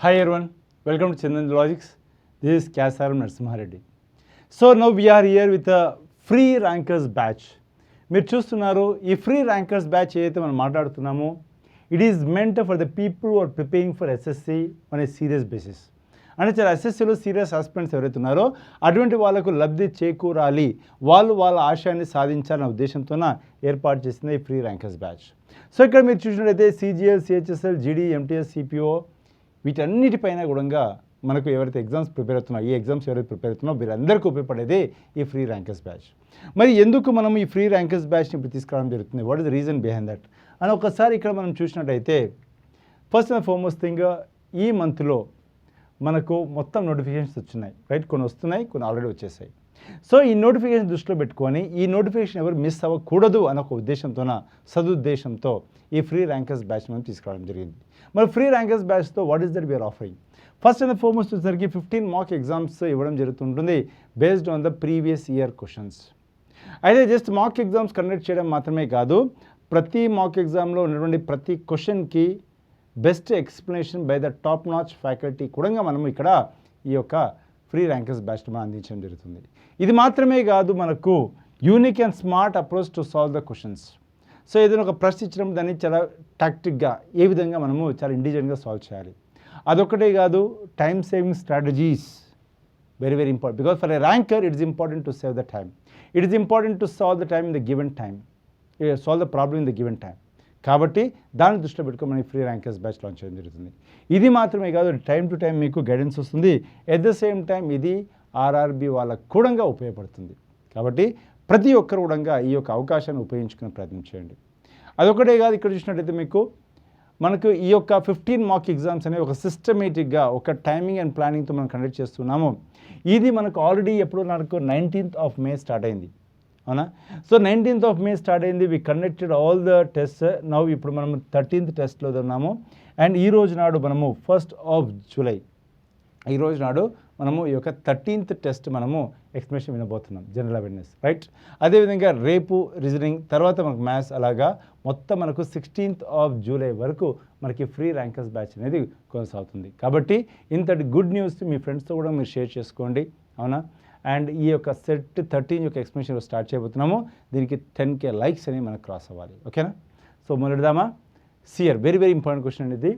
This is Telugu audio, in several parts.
Hi everyone, welcome to Chandan Logics. This is Kasaram Narasimhareddy. So now we are here with a free rankers batch. మీరు చూస్తున్నారు ఈ ఫ్రీ ర్యాంకర్స్ బ్యాచ్ ఏదైతే మనం మాట్లాడుతున్నామో it is meant for the people are preparing for SSC on a serious basis. అంటే చాలా ఎస్ఎస్సిలో సీరియస్ ఆస్పిరెంట్స్ ఎవరైతే ఉన్నారో అటువంటి వాళ్ళకు లబ్ధి చేకూరాలి, వాళ్ళ ఆశయాన్ని సాధించాలనే ఉద్దేశంతోన ఏర్పాటు చేసింది ఈ ఫ్రీ ర్యాంకర్స్ బ్యాచ్. సో ఇక్కడ మీరు చూసినట్లయితే సిజిఎల్, సిహెచ్ఎస్ఎల్, జీడీ, ఎంటీఎస్, సిపిఓ వీటన్నిటిపైన కూడా మనకు ఎవరైతే ఎగ్జామ్స్ ప్రిపేర్ అవుతున్నారో ఈ ఎగ్జామ్స్ ఎవరైతే ప్రిపేర్ అవుతున్నారో వీరందరికీ ఉపయోగపడేదే ఈ ఫ్రీ ర్యాంకర్స్ బ్యాచ్. మరి ఎందుకు మనం ఈ ఫ్రీ ర్యాంకర్స్ బ్యాచ్ని ఇప్పుడు తీసుకురావడం జరుగుతుంది, what is the reason behind that అని ఒకసారి ఇక్కడ మనం చూసినట్టయితే ఫస్ట్ అండ్ ఫార్మోస్ట్ థింగ్ ఈ మంత్లో మనకు మొత్తం నోటిఫికేషన్స్ వచ్చినాయి, రైట్? కొన్ని వస్తున్నాయి, కొన్ని ఆల్రెడీ వచ్చేసాయి. సో ఈ నోటిఫికేషన్ దృష్టిలో పెట్టుకొని ఈ నోటిఫికేషన్ ఎవరు మిస్ అవ్వకూడదు అనే ఒక ఉద్దేశంతోన సదుద్దేశంతో ఈ ఫ్రీ ర్యాంకర్స్ బ్యాచ్ మనం తీసుకురావడం జరిగింది. మరి ఫ్రీ ర్యాంకర్స్ బ్యాచ్తో what is that we are offering? First and foremost వచ్చేసరికి 15 మాక్ ఎగ్జామ్స్ ఇవ్వడం జరుగుతుంటుంది based on the previous year questions. అయితే జస్ట్ మాక్ ఎగ్జామ్స్ కండక్ట్ చేయడం మాత్రమే కాదు, ప్రతి మాక్ ఎగ్జామ్లో ఉన్నటువంటి ప్రతి క్వశ్చన్కి best explanation by the top notch faculty కూడా మనం ఇక్కడ ఈ యొక్క ఫ్రీ ర్యాంకర్స్ బ్యాచ్ మనం అందించడం జరుగుతుంది. ఇది మాత్రమే కాదు, మనకు unique and smart approach to solve the questions. So ఏదైనా ఒక ప్రశ్న ఇచ్చినప్పుడు దాన్ని చాలా టాక్టిక్గా ఏ విధంగా మనము చాలా ఇండివిజువల్గా సాల్వ్ చేయాలి, అదొక్కటే కాదు, time saving strategies very very important. Because for a ranker it is important to save the time, it is important to solve the time in the given time, solve the problem in the given time. కాబట్టి దాన్ని దృష్టిలో పెట్టుకొని మనం ఫ్రీ ర్యాంకర్స్ బ్యాచ్ లాంచ్ చేయడం జరుగుతుంది. ఇది మాత్రమే కాదు, టైం టు టైం మీకు గైడెన్స్ వస్తుంది, ఎట్ ద సేమ్ టైం ఇది ఆర్ఆర్బి వాళ్ళకు కూడా ఉపయోగపడుతుంది. కాబట్టి ప్రతి ఒక్కరు కూడా ఈ యొక్క అవకాశాన్ని ఉపయోగించుకునే ప్రయత్నం చేయండి. అదొకటే కాదు, ఇక్కడ చూసినట్టయితే మనకు ఈ యొక్క 15 మాక్ ఎగ్జామ్స్ అనేవి ఒక సిస్టమేటిక్గా ఒక టైమింగ్ అండ్ ప్లానింగ్తో మనం కండక్ట్ చేస్తున్నాము. ఇది మనకు ఆల్రెడీ ఎప్పుడు మనకు 19th of May స్టార్ట్ అయింది, అవునా? So 19th of May start అయింది, we conducted all the test. Now ఇప్పుడు మనం 13th టెస్ట్లో ఉన్నాము. అండ్ ఈ రోజు నాడు మనము 1st of July ఈ రోజు నాడు మనము ఈ యొక్క 13th టెస్ట్ మనము ఎక్స్ప్లెనేషన్ వినబోతున్నాం, జనరల్ అవేర్నెస్, రైట్? అదేవిధంగా రేపు రీజనింగ్, తర్వాత మనకు మ్యాథ్స్, అలాగా మొత్తం మనకు 16th of July వరకు మనకి ఫ్రీ ర్యాంకర్స్ బ్యాచ్ అనేది కొనసాగుతుంది. కాబట్టి ఇంతటి గుడ్ న్యూస్ మీ ఫ్రెండ్స్తో కూడా మీరు షేర్ చేసుకోండి, అవునా? అండ్ ఈ యొక్క సెట్ 13 యొక్క ఎక్స్ప్లెనేషన్ స్టార్ట్ చేయబోతున్నాము. దీనికి 10K లైక్స్ అనేవి మనకు క్రాస్ అవ్వాలి, ఓకేనా? సో మొదటిదామా, సియర్ వెరీ వెరీ ఇంపార్టెంట్ క్వశ్చన్ అనేది,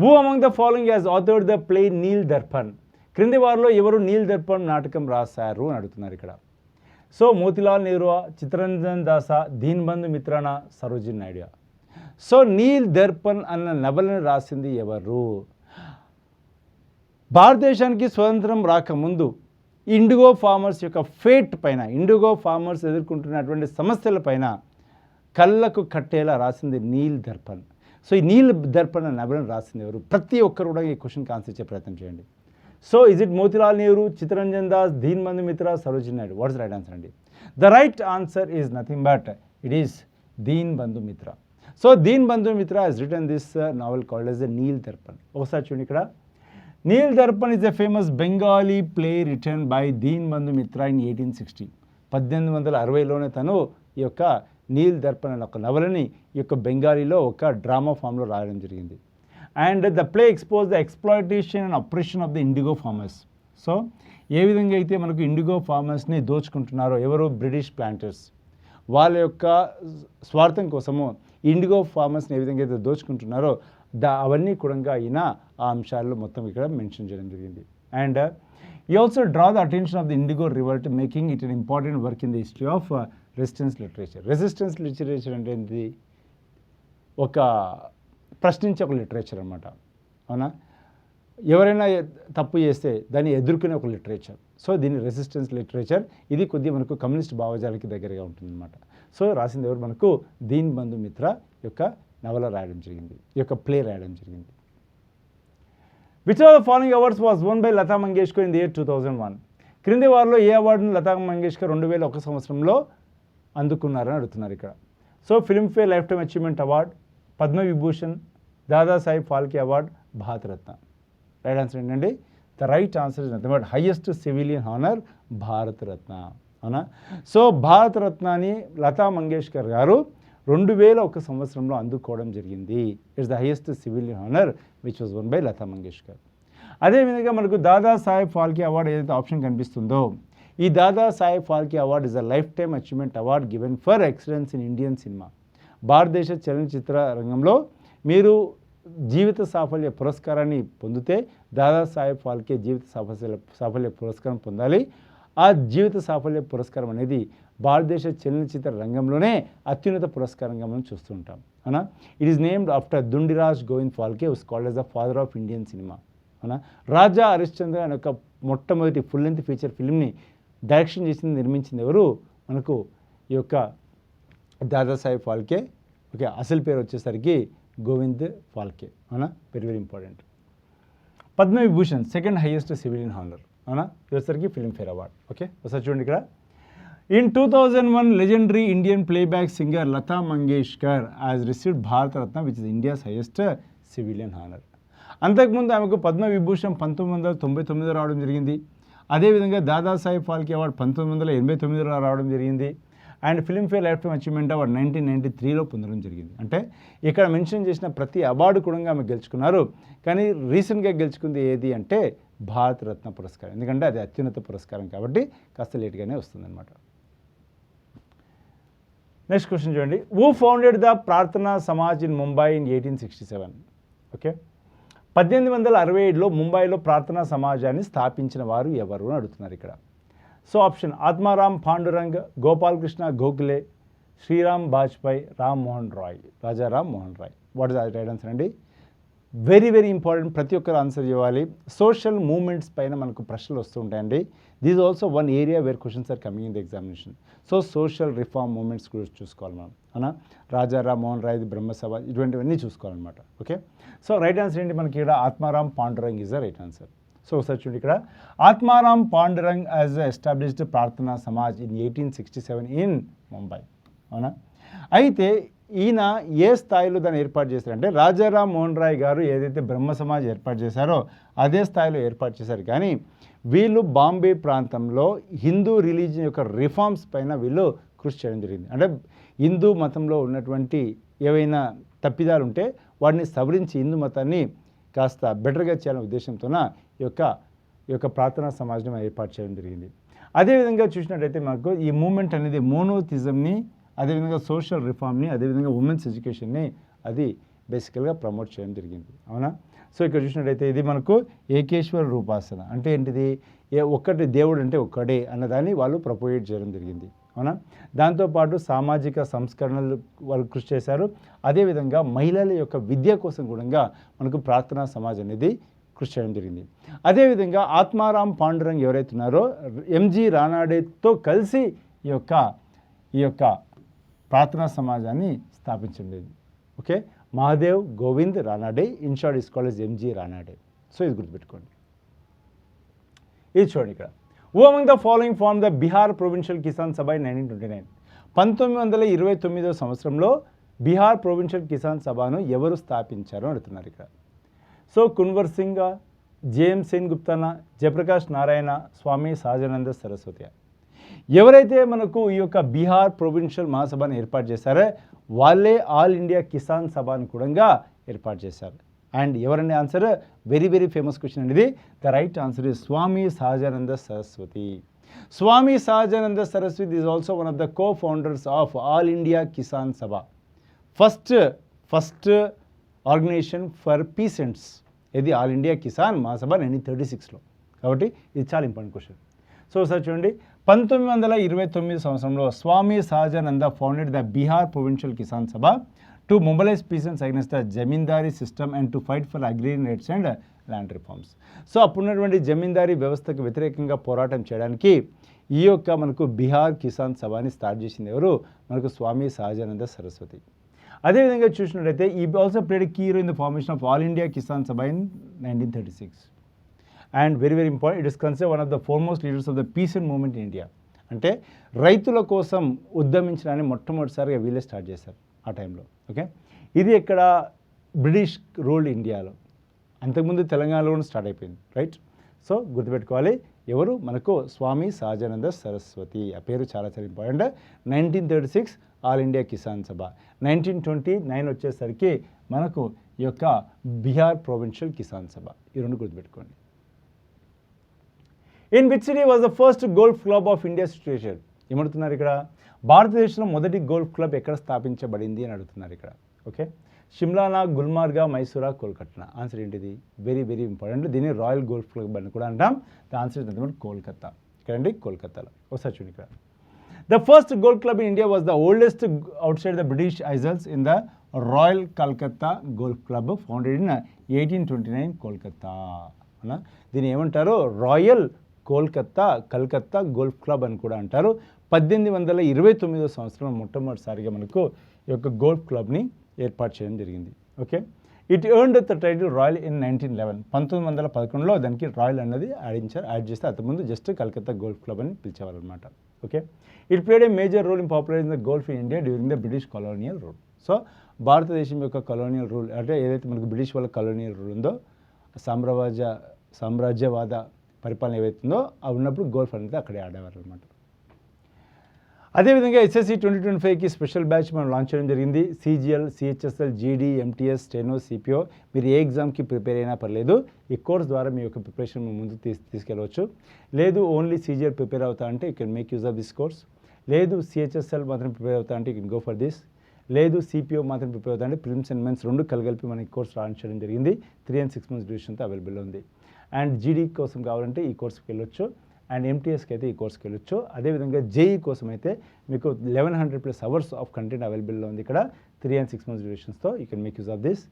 who among the following has authored the play Neel Darpan? క్రింది వారిలో ఎవరు నీల్ దర్పణ్ నాటకం రాశారు అని అడుగుతున్నారు ఇక్కడ. సో మోతిలాల్ నెహ్రూ, చిత్తరంజన్ దాసా, దీన్బంధు మిత్రానా, సరోజిని నాయుడు. సో నీల్ దర్పణ్ అన్న నవలను రాసింది ఎవరు? భారతదేశానికి స్వతంత్రం రాకముందు ఇండిగో ఫార్మర్స్ యొక్క ఫేట్ పైన, ఇండిగో ఫార్మర్స్ ఎదుర్కొంటున్నటువంటి సమస్యల పైన కళ్ళకు కట్టేలా రాసింది నీల్ దర్పణ్. సో ఈ నీల్ దర్పణ్ అన్న నవలను రాసింది ఎవరు? ప్రతి ఒక్కరు కూడా ఈ క్వశ్చన్కి ఆన్సర్ ఇచ్చే ప్రయత్నం చేయండి. So is it Motilal Nehru, Chittaranjan Das, Dinabandhu Mitra, Sarojini Naidu? What is right answer అండి? The right answer is nothing but it is Dinabandhu Mitra. So Dinabandhu Mitra has written this novel called as the Neel Darpan. ఒకసారి చూడండి ఇక్కడ, Neel Darpan is a famous Bengali play written by Dinabandhu Mitra in 1860. 1860లోనే తను ఈ యొక్క నీల్ దర్పణ్ అనే ఒక నవలని ఈ యొక్క బెంగాలీలో ఒక డ్రామా ఫామ్లో రాయడం జరిగింది. And the play expose the exploitation and oppression of the indigo farmers. So ఏ విధంగా అయితే మనకు ఇండిగో ఫార్మర్స్ని దోచుకుంటున్నారో ఎవరు? British planters. వాళ్ళ యొక్క స్వార్థం కోసము ఇండిగో ఫార్మర్స్ని ఏ విధంగా అయితే దోచుకుంటున్నారో అవన్నీ కూడా ఈయన ఆ అంశాల్లో మొత్తం ఇక్కడ మెన్షన్ చేయడం జరిగింది. అండ్ ఈ also draw the attention of the IndiGo revolt, making it an important work in the history of resistance literature. Resistance literature అంటే ఏంటి? ఒక ప్రశ్నించే ఒక లిటరేచర్ అనమాట, అవునా? ఎవరైనా తప్పు చేస్తే దాన్ని ఎదుర్కొనే ఒక లిటరేచర్. సో దీన్ని రెసిస్టెన్స్ లిటరేచర్. ఇది కొద్దిగా మనకు కమ్యూనిస్ట్ భావజాలకి దగ్గరగా ఉంటుందన్నమాట. సో రాసింది ఎవరు? మనకు దీన్బంధు మిత్రా యొక్క నవల రాయడం జరిగింది, ఈ యొక్క ప్లే రాయడం జరిగింది. Which of the following awards was won by Lata Mangeshkar in the year 2001? క్రింది వారిలో ఏ అవార్డును లతా మంగేష్కర్ 2001 సంవత్సరంలో అందుకున్నారని అడుగుతున్నారు ఇక్కడ. So Filmfare lifetime achievement award, Padma Vibhushan, Dadasaheb Phalke award, Bharat Ratna. Right answer ఏంటండి? The right answer is nothing but highest civilian honour Bharat Ratna, అవునా? సో భారతరత్నాన్ని లతా మంగేష్కర్ గారు 2001 సంవత్సరంలో అందుకోవడం జరిగింది. It's the highest civilian honour which was won by Lata Mangeshkar. అదేవిధంగా మనకు దాదాసాహెబ్ ఫాల్కే అవార్డు ఏదైతే ఆప్షన్ కనిపిస్తుందో, ఈ Dadasaheb Phalke award is a lifetime achievement award given for excellence in Indian cinema. భారతదేశ చలనచిత్ర రంగంలో మీరు జీవిత సాఫల్య పురస్కారాన్ని పొందితే దాదాసాహెబ్ ఫాల్కే జీవిత సాఫల్య పురస్కారం పొందాలి. ఆ జీవిత సాఫల్య పురస్కారం అనేది భారతదేశ చలనచిత్ర రంగంలోనే అత్యున్నత పురస్కారంగా మనం చూస్తూ ఉంటాం. అవునా? It is named after Dhundiraj Govind Phalke, who's called as the father of Indian cinema. అవునా? రాజా హరిశ్చంద్ర అనే ఒక మొట్టమొదటి ఫుల్ లెంత్ ఫీచర్ ఫిల్మ్ని డైరెక్షన్ చేసింది, నిర్మించింది ఎవరు? మనకు ఈ యొక్క దాదాసాహెబ్ ఫాల్కే. ఓకే, అసలు పేరు వచ్చేసరికి గోవింద్ ఫాల్కే. అవునా? Very very important. Padma Vibhushan second highest civilian honour. అవునా? వచ్చేసరికి ఫిల్మ్ఫేర్ అవార్డ్. ఓకే, ఒకసారి చూడండి ఇక్కడ. In 2001 legendary Indian playback singer Lata Mangeshkar has received Bharat Ratna which is India's highest civilian honour. అంతకుముందు ఆమెకు పద్మవిభూషణ్ 1999 రావడం జరిగింది. అదేవిధంగా దాదాసాహెబ్ ఫాల్కే అవార్డు 1989లో రావడం జరిగింది. And Filmfare lifetime achievement award 1993లో పొందడం జరిగింది. అంటే ఇక్కడ మెన్షన్ చేసిన ప్రతి అవార్డు కూడా ఆమె గెలుచుకున్నారు. కానీ రీసెంట్గా గెలుచుకుంది ఏది అంటే భారతరత్న పురస్కారం. ఎందుకంటే అది అత్యున్నత పురస్కారం కాబట్టి కాస్త లేట్గానే వస్తుందన్నమాట. నెక్స్ట్ క్వశ్చన్ చూడండి. Who founded the Prarthana Samaj in Mumbai in 1867? Okay, 1867లో ముంబైలో ప్రార్థనా సమాజాన్ని స్థాపించిన వారు ఎవరు అని అడుగుతున్నారు ఇక్కడ. So option Atmaram Pandurang, Gopalkrishna Gokhale, Shriram Bajpai, Ram Mohan Roy, Raja Ram Mohan Roy. What is right answer అండి? వెరీ వెరీ ఇంపార్టెంట్, ప్రతి ఒక్కరు ఆన్సర్ చేయాలి. సోషల్ మూవ్మెంట్స్ పైన మనకు ప్రశ్నలు వస్తూ ఉంటాయండి. This also one area where questions are coming in the examination. So social reform movements కూడా చూసుకోవాలి మనం. అవునా? రాజా రామ్ మోహన్ రాయ్, బ్రహ్మసభ, ఇటువంటివన్నీ చూసుకోవాలన్నమాట. ఓకే, సో రైట్ ఆన్సర్ ఏంటి మనకి ఇక్కడ? Atmaram Pandurang is the right answer. So ఒకసారి చూడండి ఇక్కడ. ఆత్మారాం పాండురంగ్ యాజ్ ఎస్టాబ్లిష్డ్ ప్రార్థనా సమాజ్ ఇన్ 1867 ఇన్ ముంబై. అవునా? అయితే ఈయన ఏ స్థాయిలో దాన్ని ఏర్పాటు చేశారంటే రాజారామ్ మోహన్ రాయ్ గారు ఏదైతే బ్రహ్మ సమాజ్ ఏర్పాటు చేశారో అదే స్థాయిలో ఏర్పాటు చేశారు. కానీ వీళ్ళు బాంబే ప్రాంతంలో హిందూ రిలీజియన్ యొక్క రిఫార్మ్స్ పైన వీళ్ళు కృషి చేయడం జరిగింది. అంటే హిందూ మతంలో ఉన్నటువంటి ఏవైనా తప్పిదాలు ఉంటే వాటిని సవరించి హిందూ మతాన్ని కాస్త బెటర్గా చేయాలనే ఉద్దేశంతోన ఈ యొక్క ప్రార్థనా సమాజం ఏర్పాటు చేయడం జరిగింది. అదేవిధంగా చూసినట్టయితే మనకు ఈ మూమెంట్ అనేది మోనోథిజంని, అదేవిధంగా సోషల్ రిఫార్మ్ని, అదేవిధంగా ఉమెన్స్ ఎడ్యుకేషన్ని అది బేసికల్గా ప్రమోట్ చేయడం జరిగింది. అవునా? సో ఇక్కడ చూసినట్టయితే ఇది మనకు ఏకేశ్వర రూపాసన అంటే ఏంటిది? ఒక్కటి దేవుడు అంటే ఒక్కడే అన్నదాన్ని వాళ్ళు ప్రపోయేట్ చేయడం జరిగింది. అవునా? దాంతోపాటు సామాజిక సంస్కరణలు వాళ్ళు కృషి చేశారు. అదేవిధంగా మహిళల యొక్క విద్య కోసం కూడా మనకు ప్రార్థనా సమాజ్ అనేది కృషి చేయడం జరిగింది. అదేవిధంగా ఆత్మారాం పాండురంగ్ ఎవరైతే ఉన్నారో ఎంజి రానాడేతో కలిసి ఈ యొక్క ప్రార్థనా సమాజాన్ని స్థాపించడం లేదు. Okay, Mahadev Govind Ranade, in short is called as MG Ranade. So ఇది గుర్తుపెట్టుకోండి. ఇది చూడండి ఇక్కడ. Who among the following form the Bihar provincial Kisan Sabha in 1929? 1929 సంవత్సరంలో బీహార్ ప్రొవిన్షియల్ కిసాన్ సభను ఎవరు స్థాపించారు అడుగుతున్నారు ఇక్కడ. సో కున్వర్ సింగ్, జేఎం సేన్ గుప్తానా, జయప్రకాష్ నారాయణ, స్వామి సహజానంద సరస్వతి. ఎవరైతే మనకు ఈ యొక్క బీహార్ ప్రొవిన్షియల్ మహాసభను ఏర్పాటు చేశారో వాళ్ళే ఆల్ ఇండియా కిసాన్ సభను కూడా ఏర్పాటు చేశారు. అండ్ ఎవరండి answer? Very very famous question అనేది. The right answer is Swami Sahajanand Saraswati. Swami Sahajanand Saraswati is also one of the co founders of all India Kisan Sabha, first organisation for peasants. ఇది ఆల్ ఇండియా కిసాన్ మహాసభ 1936లో. కాబట్టి ఇది చాలా ఇంపార్టెంట్ క్వశ్చన్. సో సార్ చూడండి, 1929 సంవత్సరంలో Swami Sahajanand founded the Bihar provincial Kisan Sabha to mobilise peasants against the zamindari system and to fight for agrarian rights and land reforms. So అప్పుడున్నటువంటి జమీందారీ వ్యవస్థకు వ్యతిరేకంగా పోరాటం చేయడానికి ఈ యొక్క మనకు బీహార్ కిసాన్ సభని స్టార్ట్ చేసింది ఎవరు? మనకు స్వామి సహజానంద సరస్వతి. అదేవిధంగా చూసినట్లయితే ఈ also played key role in the formation of all India Kisan Sabha in 1936. And very very important, it is considered one of the foremost leaders of the peasant movement in India. అంటే రైతుల కోసం ఉద్యమించడాన్ని మొట్టమొదటిసారిగా వీళ్ళే స్టార్ట్ చేశారు ఆ టైంలో. ఓకే, ఇది ఎక్కడ? బ్రిటిష్ రూల్డ్ ఇండియాలో. అంతకుముందు తెలంగాణలో కూడా స్టార్ట్ అయిపోయింది. రైట్? సో గుర్తుపెట్టుకోవాలి, ఎవరు? మనకు స్వామి సహజానంద సరస్వతి. ఆ పేరు చాలా చాలా ఇంపార్టెంట్. 1936 ఆల్ ఇండియా కిసాన్ సభ. 1929 వచ్చేసరికి మనకు ఈ యొక్క బీహార్ ప్రొవిన్షియల్ కిసాన్ సభ. ఈ రెండు గుర్తుపెట్టుకోండి. In which city was the first golf club of India situated? ఏమడుతున్నారు ఇక్కడ? భారతదేశంలో మొదటి గోల్ఫ్ క్లబ్ ఎక్కడ స్థాపించబడింది అని అడుగుతున్నారు ఇక్కడ. ఓకే, షిమ్లానా, గుల్మార్గా, మైసూరా, కోల్కతా. ఆన్సర్ ఏంటిది? Very very important. దీన్ని రాయల్ గోల్ఫ్ క్లబ్ అని కూడా అంటాం. The answer is Kolkata. ఇక్కడండి కోల్కతాలో. ఒకసారి చూడండి ఇక్కడ. The first golf club in India was the oldest outside the British Isles in the royal Calcutta golf club founded in 1829 Kolkata. దీన్ని ఏమంటారు? రాయల్ కల్కత్తా గోల్ఫ్ క్లబ్ అని కూడా అంటారు. 1829 సంవత్సరంలో మొట్టమొదటిసారిగా మనకు ఈ యొక్క గోల్ఫ్ క్లబ్ని ఏర్పాటు చేయడం జరిగింది. Okay, it earned the title royal in 1911. 1911లో దానికి రాయల్ అన్నది యాడ్ చేస్తే అంతకుముందు జస్ట్ కల్కత్తా గోల్ఫ్ క్లబ్ అని పిలిచేవారు అనమాట. Okay, it played a major role in popularising the golf in India during the British colonial rule. So భారతదేశం యొక్క కొలోనియల్ రూల్ అంటే ఏదైతే మనకు బ్రిటిష్ వాళ్ళ కొలోనియల్ రూల్ ఉందో, సామ్రాజ్యవాద పరిపాలన ఏవైతుందో అవి ఉన్నప్పుడు గోల్ఫ్ అనేది అక్కడే ఆడేవారు అనమాట. అదేవిధంగా ఎస్ఎస్సి 2025కి స్పెషల్ బ్యాచ్ మనం లాంచ్ చేయడం జరిగింది. సిజిఎల్, సిహెచ్ఎస్ఎల్, జీడీ, ఎంటీఎస్, స్టెనో, సిపిఓ. మీరు ఏ ఎగ్జామ్కి ప్రిపేర్ అయినా పర్లేదు, ఈ కోర్స్ ద్వారా మీ యొక్క ప్రిపరేషన్ ముందుకు తీసుకెళ్ళవచ్చు. లేదు ఓన్లీ సిజిఎల్ ప్రిపేర్ అవుతా అంటే you can make use of this course. లేదు సిహెచ్ఎస్ఎల్ మాత్రం ప్రిపేర్ అవుతా అంటే you can go for this. లేదు సిపిఓ మాత్రం ప్రిపేర్ అవుతా అంటే ప్రిలిమ్స్ అండ్ మెయిన్స్ రెండు కలిపి మనకి కోర్స్ లాంచ్ చేయడం జరిగింది. 3 and 6 months డ్యూరేషన్తో అవైలబుల్ ఉంది. అండ్ జీడీ కోసం కావాలంటే ఈ కోర్స్కి వెళ్ళొచ్చు. అండ్ ఎంటీఎస్కి అయితే ఈ కోర్స్కి వెళ్ళొచ్చు. అదేవిధంగా జేఈ కోసం అయితే మీకు 1100+ hours ఆఫ్ కంటెంట్ అవైలబుల్లో ఉంది ఇక్కడ 3 and 6 months డ్యూరేషన్స్తో. You can make use of this.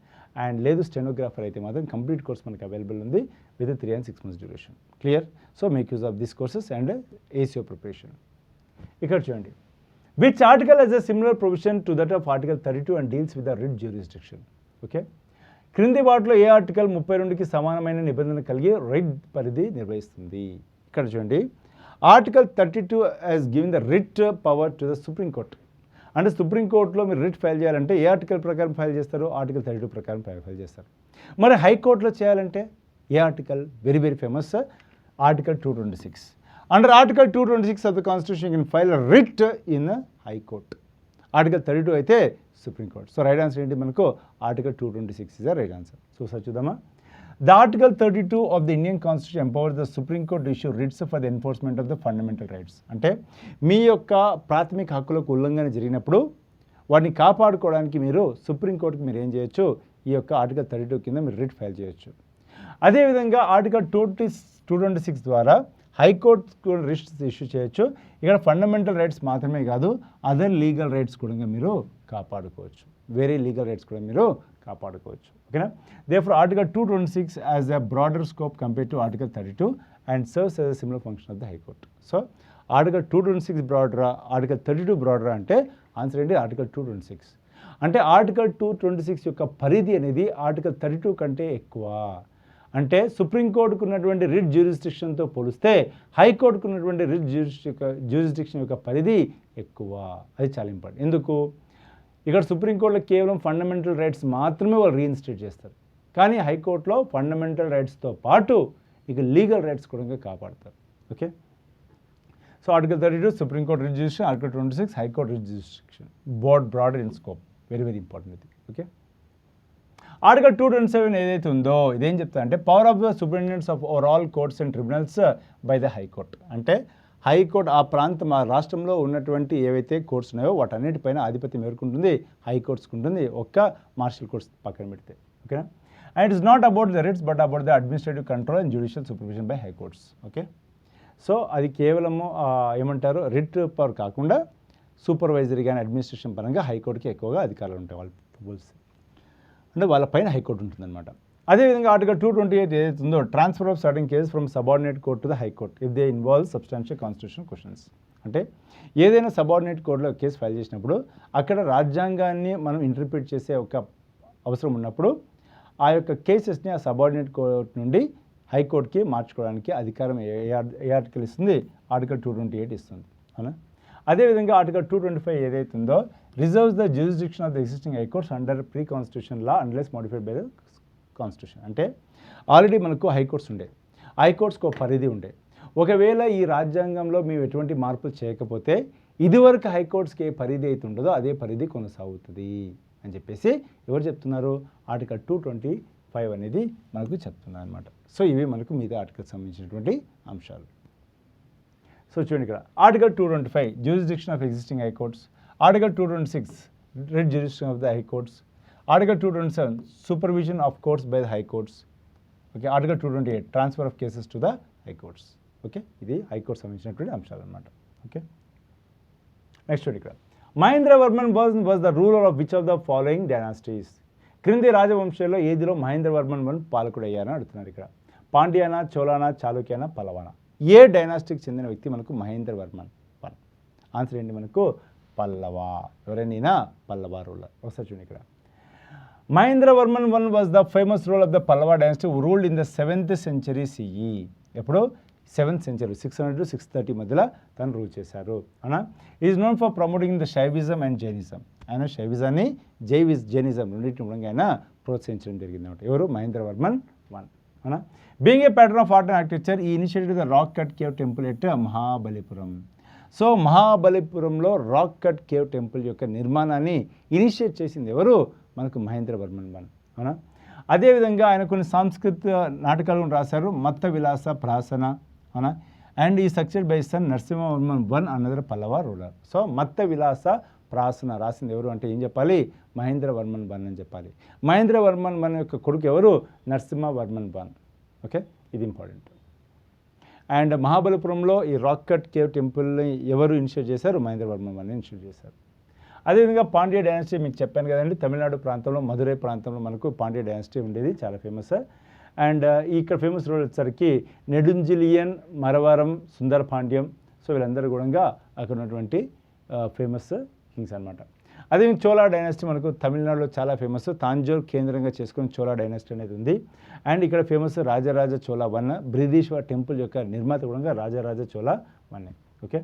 And లేదు స్టెనోగ్రాఫర్ అయితే మాత్రం కంప్లీట్ కోర్స్ మనకి అవైలబుల్ ఉంది with 3 and 6 months duration. Clear? So make use of this courses and ACO preparation. ఇక్కడ చూడండి, which article has a similar provision to that of article 32 and deals with the writ jurisdiction? Okay, క్రింది వాటిలో ఏ ఆర్టికల్ 32కి సమానమైన నిబంధన కలిగి రిట్ పరిధి నిర్వహిస్తుంది? ఇక్కడ చూడండి, article 32 has given the writ power to the supreme court. అంటే సుప్రీంకోర్టులో మీరు రిట్ ఫైల్ చేయాలంటే ఏ ఆర్టికల్ ప్రకారం ఫైల్ చేస్తారు? ఆర్టికల్ 32 ప్రకారం ఫైల్ చేస్తారు. మరి హైకోర్టులో చేయాలంటే ఏ article? Very very famous, article 226. Under article 226 of the constitution can file writ in high court. Article 32 అయితే సుప్రీంకోర్టు. సో రైట్ ఆన్సర్ ఏంటి మనకు? Article 226 is the right answer. So sir చూద్దామా? The article 32 of the Indian constitution empowers the supreme court issue writs for the enforcement of the fundamental rights. అంటే మీ యొక్క ప్రాథమిక హక్కులకు ఉల్లంఘన జరిగినప్పుడు వాటిని కాపాడుకోవడానికి మీరు సుప్రీంకోర్టుకి మీరు ఏం చేయొచ్చు? ఈ యొక్క ఆర్టికల్ 32 కింద మీరు రిట్ ఫైల్ చేయొచ్చు. అదేవిధంగా ఆర్టికల్ 226 ద్వారా హైకోర్టు రిట్స్ ఇష్యూ చేయొచ్చు. ఇక్కడ ఫండమెంటల్ రైట్స్ మాత్రమే కాదు, అదర్ లీగల్ రైట్స్ కూడా మీరు కాపాడుకోవచ్చు. వేరే లీగల్ రైట్స్ కూడా మీరు కాపాడుకోవచ్చు. ఓకేనా? Therefore article 226 as a broader scope compare to article 32 and serves as a similar function of the high court. So article 226 బ్రాడరా, ఆర్టికల్ 32 బ్రాడరా అంటే ఆన్సర్ ఏంటి? ఆర్టికల్ 226. అంటే ఆర్టికల్ 226 యొక్క పరిధి అనేది ఆర్టికల్ 32 కంటే ఎక్కువ. అంటే సుప్రీంకోర్టుకు ఉన్నటువంటి రిట్ జ్యూరిస్డిక్షన్తో పోలిస్తే హైకోర్టుకు ఉన్నటువంటి రిట్ జ్యూరిస్డిక్షన్ యొక్క పరిధి ఎక్కువ. అది చాలా ఇంపార్టెంట్. ఎందుకు? ఇక్కడ సుప్రీంకోర్టులో కేవలం ఫండమెంటల్ రైట్స్ మాత్రమే వాళ్ళు రీఇన్స్టేట్ చేస్తారు. కానీ హైకోర్టులో ఫండమెంటల్ రైట్స్తో పాటు ఇక లీగల్ రైట్స్ కూడా కాపాడతారు. Okay, so article 32 supreme court writ jurisdiction, article 26 high court writ jurisdiction. Broader in scope. Very very important ఇది. ఓకే, ఆర్టికల్ 227 ఏదైతే ఉందో ఇదేం చెప్తా అంటే power of the superintendents of over all courts and tribunals by the high court. అంటే హైకోర్టు ఆ ప్రాంతం ఆ రాష్ట్రంలో ఉన్నటువంటి ఏవైతే కోర్ట్స్ ఉన్నాయో వాటన్నిటిపైన ఆధిపత్యం ఎవరుకుంటుంది? హైకోర్ట్స్కి ఉంటుంది, ఒక్క మార్షల్ కోర్ట్స్ పక్కన పెడితే. ఓకేనా? And it's not about the writs but about the administrative control and judicial supervision by high courts. Okay, so అది కేవలము ఏమంటారు రిట్ పవర్ కాకుండా సూపర్వైజరీ కానీ అడ్మినిస్ట్రేషన్ పరంగా హైకోర్టుకి ఎక్కువగా అధికారాలు ఉంటాయి. వాళ్ళు పోల్సి అంటే వాళ్ళ పైన హైకోర్టు ఉంటుందన్నమాట. అదేవిధంగా ఆర్టికల్ 228 ఏదైతే ఉందో transfer of certain cases from subordinate court to the high court if they involve substantial constitutional questions. అంటే ఏదైనా సబార్డినేట్ కోర్టులో కేసు ఫైల్ చేసినప్పుడు అక్కడ రాజ్యాంగాన్ని మనం ఇంటర్ప్రిట్ చేసే ఒక అవసరం ఉన్నప్పుడు ఆ యొక్క కేసెస్ని ఆ సబార్డినేట్ కోర్ట్ నుండి హైకోర్టుకి మార్చుకోవడానికి అధికారం ఏ ఆర్టికల్ ఇస్తుంది? ఆర్టికల్ 228 ఇస్తుంది. అవునా? అదేవిధంగా ఆర్టికల్ 225 ఏదైతే ఉందో reserves the jurisdiction of the existing high courts under pre constitution law unless modified by the constitution. అంటే ఆల్రెడీ మనకు హైకోర్ట్స్ ఉండే, హైకోర్ట్స్కి ఒక పరిధి ఉండే. ఒకవేళ ఈ రాజ్యాంగంలో మేము ఎటువంటి మార్పులు చేయకపోతే ఇదివరకు హైకోర్ట్స్కి ఏ పరిధి అయితే ఉంటుందో అదే పరిధి కొనసాగుతుంది అని చెప్పేసి ఎవరు చెప్తున్నారు? ఆర్టికల్ 225 అనేది మనకు చెప్తున్నారు అనమాట. సో ఇవి మనకు మిగతా ఆర్టికల్కి సంబంధించినటువంటి అంశాలు. సో చూడండి ఇక్కడ article 225 jurisdiction of existing high courts, article 226 writ jurisdiction of the high courts, article 227 supervision of courts by the high courts, okay, article 228 transfer of cases to the high courts. Okay, ఇది హైకోర్ట్ సంబంధించినటువంటి అంశాలు అనమాట. ఓకే, నెక్స్ట్ చూడండి ఇక్కడ Mahendravarman was the ruler of which of the following dynasties? క్రింది రాజవంశంలో ఏదిలో మహేంద్రవర్మన్ వన్ పాలకుడు అయ్యారని అడుగుతున్నారు ఇక్కడ. పాండ్యానా, చోళానా, చాళుక్యానా, పల్లవానా? ఏ డైనాస్టీకి చెందిన వ్యక్తి మనకు మహేంద్రవర్మన్ వన్? ఆన్సర్ ఏంటి మనకు? పల్లవ. ఎవరైనా పల్లవ రూలర్. ఒకసారి చూడండి ఇక్కడ Mahendravarman one was the famous rule of the Pallava dynasty ruled in the 7th century CE. ఎప్పుడు? 7th century 600 to 630 మధ్యలో తను రూల్ చేశారు. అవునా? Is known for promoting the Shaivism and Jainism. ఆయన శైవిజాన్ని జైనిజం రెండింటిని కూడా ఆయన ప్రోత్సహించడం జరిగింది అనమాట. ఎవరు? మహేంద్రవర్మన్ వన్. అవునా? Being a pattern of art and architecture ఈ initiative the rock cut cave temple at Mahabalipuram. So మహాబలిపురంలో రాక్ కట్ కేవ్ టెంపుల్ యొక్క నిర్మాణాన్ని ఇనిషియేట్ చేసింది ఎవరు? మనకు మహేంద్రవర్మన్ వన్. అవునా? అదేవిధంగా ఆయన కొన్ని సాంస్కృతిక నాటకాలను రాశారు, మత్త విలాస ప్రాసన. అవునా? అండ్ ఈ succeeded by son Narasimhavarman one another Pallava ruler. So Matta Vilasa ప్రాసన రాసింది ఎవరు అంటే ఏం చెప్పాలి? మహేంద్రవర్మన్ వన్ అని చెప్పాలి. మహేంద్రవర్మన్ వన్ యొక్క కొడుకు ఎవరు? నరసింహవర్మన్ వన్. ఓకే, ఇది ఇంపార్టెంట్. అండ్ మహాబలిపురంలో ఈ రాక్ కట్ కేవ్ టెంపుల్ని ఎవరు ఇనిషియేట్ చేశారు? మహేంద్రవర్మన్ వన్ ఇనిషియేట్ చేశారు. అదేవిధంగా పాండ్య డైనాసిటీ మీకు చెప్పాను కదండి, తమిళనాడు ప్రాంతంలో మధురై ప్రాంతంలో మనకు పాండ్య డైనాసిటీ ఉండేది, చాలా ఫేమస్. అండ్ ఇక్కడ ఫేమస్ రోడ్ వచ్చేసరికి నెడుంజిలియన్, మరవరం, సుందర పాండ్యం. సో వీళ్ళందరూ కూడా అక్కడ ఉన్నటువంటి ఫేమస్ కింగ్స్ అనమాట. అదే చోళా డైనాసిటీ మనకు తమిళనాడులో చాలా ఫేమస్, తాంజోర్ కేంద్రంగా చేసుకుని చోళా డైనాసిటీ అనేది ఉంది. అండ్ ఇక్కడ famous Rajaraja Chola one, Brihadeeswara temple యొక్క నిర్మాత కూడా Rajaraja Chola one. Okay,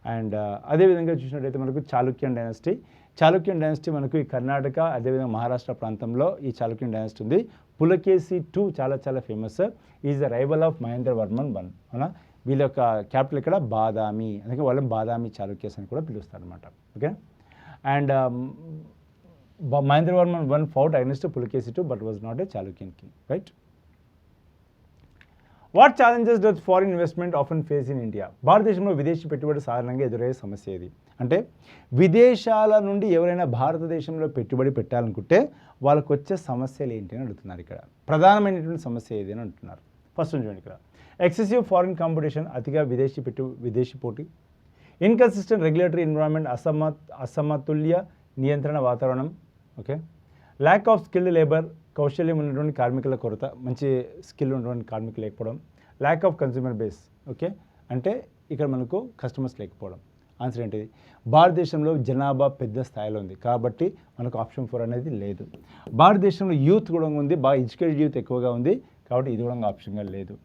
and అదేవిధంగా చూసినట్టయితే మనకు చాళుక్యన్ డైనాసిటీ. చాళుక్యన్ డైనాసిటీ మనకు ఈ కర్ణాటక అదేవిధంగా మహారాష్ట్ర ప్రాంతంలో ఈ చాళుక్యన్ డైనాసిటీ ఉంది. పులకేసి 2 చాలా చాలా famous, is the rival of Mahendravarman one. అవునా? వీళ్ళ యొక్క క్యాపిటల్ ఇక్కడ బాదామి, అందుకే వాళ్ళని బాదామి చాళుక్యస్ అని కూడా పిలుస్తారు అనమాట. Okay, and Mahendravarman one fought against Pulakeshi 2 but was not a Chalukyan king, right? What challenges does foreign investment often face in India? భారతదేశంలో విదేశీ పెట్టుబడి సాధారణంగా ఎదురయ్యే సమస్య ఇది. అంటే విదేశాల నుండి ఎవరైనా భారతదేశంలో పెట్టుబడి పెట్టాలనుకుంటే వాళ్ళకు వచ్చే సమస్యలు ఏంటి అని అడుగుతున్నారు ఇక్కడ. ప్రధానమైనటువంటి సమస్య ఏది అని అంటున్నారు. ఫస్ట్ చూడండి ఇక్కడ ఎక్సెసివ్ ఫారిన్ కాంపిటీషన్, అతిగా విదేశీ పోటీ, ఇన్కన్సిస్టెంట్ రెగ్యులేటరీ ఎన్విరాన్మెంట్, అసమతుల్య నియంత్రణ వాతావరణం. Okay, lack of skilled labour, కౌశల్యం ఉన్నటువంటి కార్మికుల కొరత, మంచి స్కిల్ ఉన్నటువంటి కార్మికులు లేకపోవడం, lack of consumer base. Okay, అంటే ఇక్కడ మనకు కస్టమర్స్ లేకపోవడం. ఆన్సర్ ఏంటిది? భారతదేశంలో జనాభా పెద్ద స్థాయిలో ఉంది కాబట్టి మనకు ఆప్షన్ 4 అనేది లేదు. భారతదేశంలో యూత్ కూడా ఉంది, బాగా ఎడ్యుకేటెడ్ యూత్ ఎక్కువగా ఉంది కాబట్టి ఇది కూడా ఆప్షన్గా లేదు.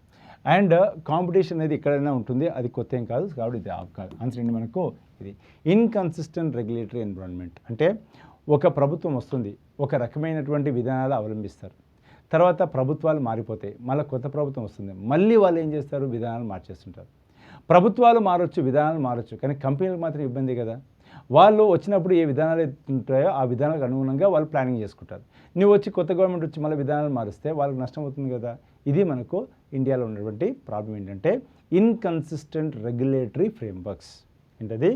అండ్ కాంపిటీషన్ అనేది ఎక్కడైనా ఉంటుంది, అది కొత్త ఏం కాదు కాబట్టి ఇది కాదు. ఆన్సర్ ఏంటి మనకు? ఇది ఇన్కన్సిస్టెంట్ రెగ్యులేటరీ ఎన్విరాన్మెంట్. అంటే ఒక ప్రభుత్వం వస్తుంది, ఒక రకమైనటువంటి విధానాలు అవలంబిస్తారు, తర్వాత ప్రభుత్వాలు మారిపోతాయి, మళ్ళీ కొత్త ప్రభుత్వం వస్తుంది, మళ్ళీ వాళ్ళు ఏం చేస్తారు? విధానాలు మార్చేస్తుంటారు. ప్రభుత్వాలు మారొచ్చు, విధానాలు మారొచ్చు, కానీ కంపెనీలకు మాత్రం ఇబ్బంది కదా. వాళ్ళు వచ్చినప్పుడు ఏ విధానాలు ఉంటాయో ఆ విధానాలకు అనుగుణంగా వాళ్ళు ప్లానింగ్ చేసుకుంటారు. నువ్వు వచ్చి కొత్త గవర్నమెంట్ వచ్చి మళ్ళీ విధానాలు మారిస్తే వాళ్ళకి నష్టం అవుతుంది కదా. ఇది మనకు ఇండియాలో ఉన్నటువంటి ప్రాబ్లం ఏంటంటే ఇన్కన్సిస్టెంట్ రెగ్యులేటరీ ఫ్రేమ్వర్క్స్. ఏంటది?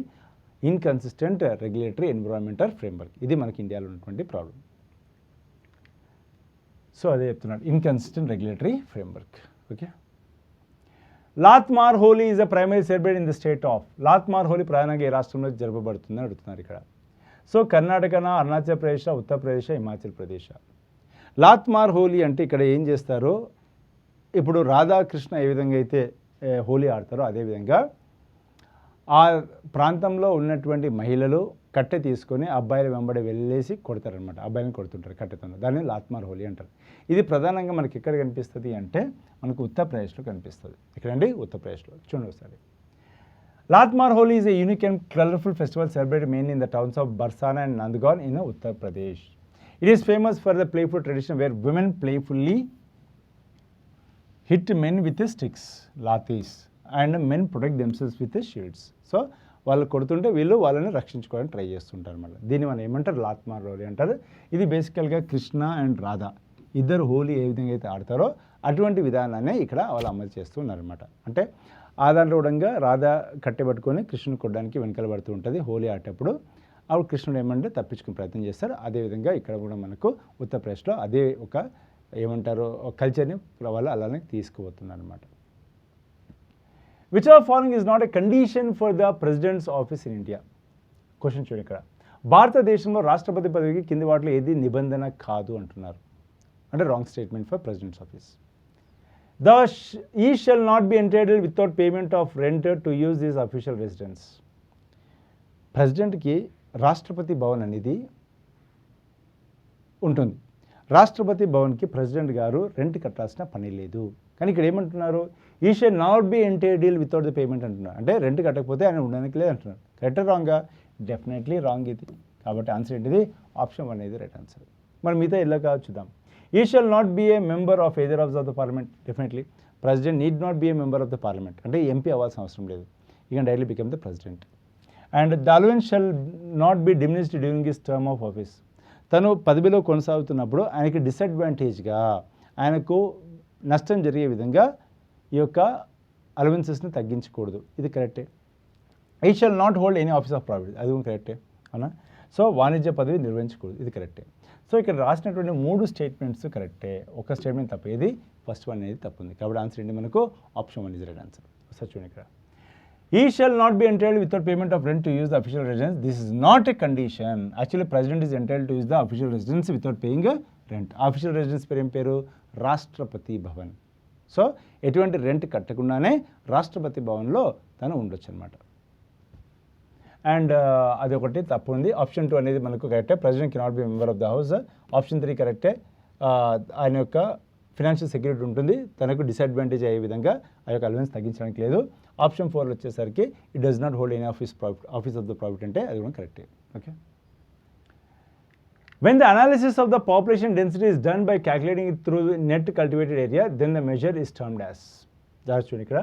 Inconsistent regulatory environmental framework. ఇది మనకి ఇండియాలో ఉన్నటువంటి ప్రాబ్లం. సో అదే చెప్తున్నాడు, inconsistent regulatory framework. Okay, Lathmar Holi is a primary celebrate in the state of. Lathmar Holi ప్రధానంగా ఏ రాష్ట్రంలో జరపబడుతుందని అడుగుతున్నారు ఇక్కడ. సో కర్ణాటకనా, అరుణాచల్ ప్రదేశ్, ఉత్తరప్రదేశ్, హిమాచల్ ప్రదేశ్. లాత్మార్ హోలీ అంటే ఇక్కడ ఏం చేస్తారో, ఇప్పుడు రాధాకృష్ణ ఏ విధంగా అయితే హోలీ ఆడతారో అదేవిధంగా ఆ ప్రాంతంలో ఉన్నటువంటి మహిళలు కట్టె తీసుకొని అబ్బాయిల వెంబడి వెళ్ళేసి కొడతారనమాట. అబ్బాయిలను కొడుతుంటారు కట్టెతో. దాన్ని లాత్మార్ హోలీ అంటారు. ఇది ప్రధానంగా మనకి ఎక్కడ కనిపిస్తుంది అంటే మనకు ఉత్తరప్రదేశ్లో కనిపిస్తుంది. ఇక్కడండి ఉత్తరప్రదేశ్లో. చూడండి ఒకసారి. Lathmar Holi is a unique and colourful festival celebrated mainly in the towns of Barsana and Nandgaon in Uttar Pradesh. It is famous for the playful tradition where women playfully hit men with sticks, lathis, and men protect themselves with shields. So వాళ్ళు కొడుతుంటే వీళ్ళు వాళ్ళని రక్షించుకోవడానికి ట్రై చేస్తుంటారు అనమాట. దీన్ని మనం ఏమంటారు, లాత్మార్ హోలీ అంటారు. ఇది బేసికల్గా కృష్ణ అండ్ రాధా ఇద్దరు హోలీ ఏ విధంగా అయితే ఆడతారో అటువంటి విధానాన్ని ఇక్కడ వాళ్ళు అమలు చేస్తున్నారనమాట. అంటే దాంట్లో కూడా రాధా కట్టెబట్టుకొని కృష్ణుని కొట్టడానికి వెనకాల పడుతూ ఉంటుంది హోలీ ఆడేటప్పుడు. అప్పుడు కృష్ణుడు ఏమంటే తప్పించుకునే ప్రయత్నం చేస్తారు. అదేవిధంగా ఇక్కడ కూడా మనకు ఉత్తరప్రదేశ్లో అదే ఒక ఏమంటారు కల్చర్ని వాళ్ళు అలానే తీసుకుపోతున్నారు అనమాట. Which of following is not a condition for the president's office in India. Question చూడండి ఇక్కడ, భారతదేశంలో రాష్ట్రపతి పదవికి కింది వాటిలో ఏది నిబంధన కాదు అంటున్నారు. అంటే wrong statement for president's office. He shall not be entitled without payment of rent to use this official residence. ప్రెసిడెంట్కి రాష్ట్రపతి భవన్ అనేది ఉంటుంది. రాష్ట్రపతి భవన్కి ప్రెసిడెంట్ గారు రెంట్ కట్టాల్సిన పని లేదు. కానీ ఇక్కడ ఏమంటున్నారు, ఈ shall not be entitled without the payment అంటున్నారు. అంటే రెంట్ కట్టకపోతే ఆయన ఉండడానికి లేదు అంటున్నారు. కరెక్ట్ రాంగా? డెఫినెట్లీ రాంగ్ ఇది. కాబట్టి ఆన్సర్ ఏంటిది? ఆప్షన్ 1 అనేది రైట్ ఆన్సర్. మరి మిగతా ఎలా కావచ్చు చూద్దాం. ఈ shall not B a member of either of the parliament. Definitely president need not be a member of the parliament. అంటే ఎంపీ అవ్వాల్సిన అవసరం లేదు. You can directly become the president. And the allowance shall not B diminished during his term of office. తను పదవిలో కొనసాగుతున్నప్పుడు ఆయనకి డిసడ్వాంటేజ్గా, ఆయనకు నష్టం జరిగే విధంగా ఈ యొక్క అలవెన్సెస్ని తగ్గించకూడదు. ఇది కరెక్టే. ఈ shall not hold any office of profit. అది కూడా కరెక్టే, అవునా? సో వాణిజ్య పదవి నిర్వహించకూడదు. ఇది కరెక్టే. సో ఇక్కడ రాసినటువంటి 3 స్టేట్మెంట్స్ కరెక్టే. ఒక స్టేట్మెంట్ తప్పు. ఏది? ఫస్ట్ 1 అనేది తప్పు ఉంది. కాబట్టి ఆన్సర్ ఏంటి మనకు? Option 1 is right answer. So చూడండి ఇక్కడ, ఈ shall not be entitled without payment of rent to use the official residence. This is not a condition. Actually president is entitled to use the official residence without paying rent. Official residence పేరు ఏం పేరు? రాష్ట్రపతి భవన్. సో ఎటువంటి రెంట్ కట్టకుండానే రాష్ట్రపతి భవన్లో తను ఉండొచ్చు అనమాట. అండ్ అది ఒకటి తప్పు ఉంది. ఆప్షన్ 2 అనేది మనకు కరెక్టే. President cannot be member of the house. Option 3 కరెక్టే. ఆయన యొక్క ఫినాన్షియల్ సెక్యూరిటీ ఉంటుంది, తనకు డిసడ్వాంటేజ్ అయ్యే విధంగా ఆ యొక్క అలవెన్స్ తగ్గించడానికి లేదు. ఆప్షన్ 4 వచ్చేసరికి it does not hold any office of the profit అంటే అది కూడా కరెక్టే. Okay. When the analysis of the population density is done by calculating it through the net cultivated area, then the measure is termed as. చూడండి ఇక్కడ,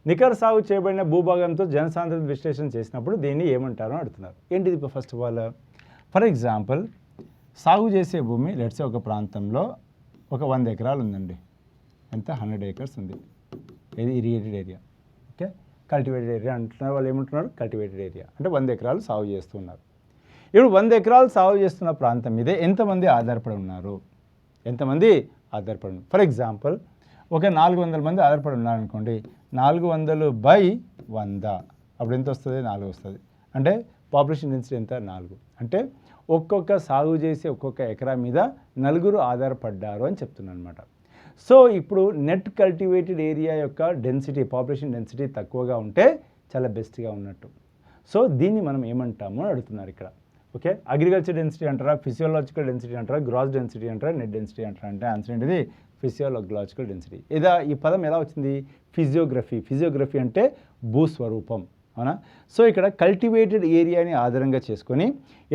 నికర సాగు చేయబడిన భూభాగంతో జనసాంద్రత విశ్లేషణ చేసినప్పుడు దీన్ని ఏమంటారో అడుగుతున్నారు. ఏంటిది? First of all, for example సాగు చేసే భూమి లెట్స్ ఒక ప్రాంతంలో ఒక 100 ఎకరాలు ఉందండి. ఎంత? 100 acres ఉంది. ఇది irrigated area. Okay. Cultivated area అంటున్నారు. వాళ్ళు ఏమంటున్నారు? కల్టివేటెడ్ ఏరియా అంటే 100 ఎకరాలు సాగు చేస్తున్నారు. ఇప్పుడు 100 ఎకరాలు సాగు చేస్తున్న ప్రాంతం మీదే ఎంతమంది ఆధారపడి ఉన్నారు? ఎంతమంది ఆధారపడి ఉన్నారు? ఫర్ ఎగ్జాంపుల్ ఒక 400 మంది ఆధారపడి ఉన్నారనుకోండి. 400/100 అప్పుడు ఎంత వస్తుంది? 4 వస్తుంది. అంటే పాపులేషన్ డెన్సిటీ ఎంత? 4. అంటే ఒక్కొక్క సాగు చేసి ఒక్కొక్క ఎకరా మీద 4 ఆధారపడ్డారు అని చెప్తున్నాను అనమాట. సో ఇప్పుడు నెట్ కల్టివేటెడ్ ఏరియా యొక్క డెన్సిటీ, పాపులేషన్ డెన్సిటీ తక్కువగా ఉంటే చాలా బెస్ట్గా ఉన్నట్టు. సో దీన్ని మనం ఏమంటాము అని అడుగుతున్నారు ఇక్కడ. ఓకే. అగ్రికల్చర్ డెన్సిటీ అంటారా, ఫిజియోలాజికల్ డెన్సిటీ అంటారా, గ్రాస్ డెన్సిటీ అంటారా, నెట్ డెన్సిటీ అంటారా? అంటే ఆన్సర్ ఏంటిది? Physiological density. ఈ పదం ఎలా వచ్చింది? ఫిజియోగ్రఫీ అంటే భూస్వరూపం, అవునా? సో ఇక్కడ కల్టివేటెడ్ ఏరియాని ఆధారంగా చేసుకొని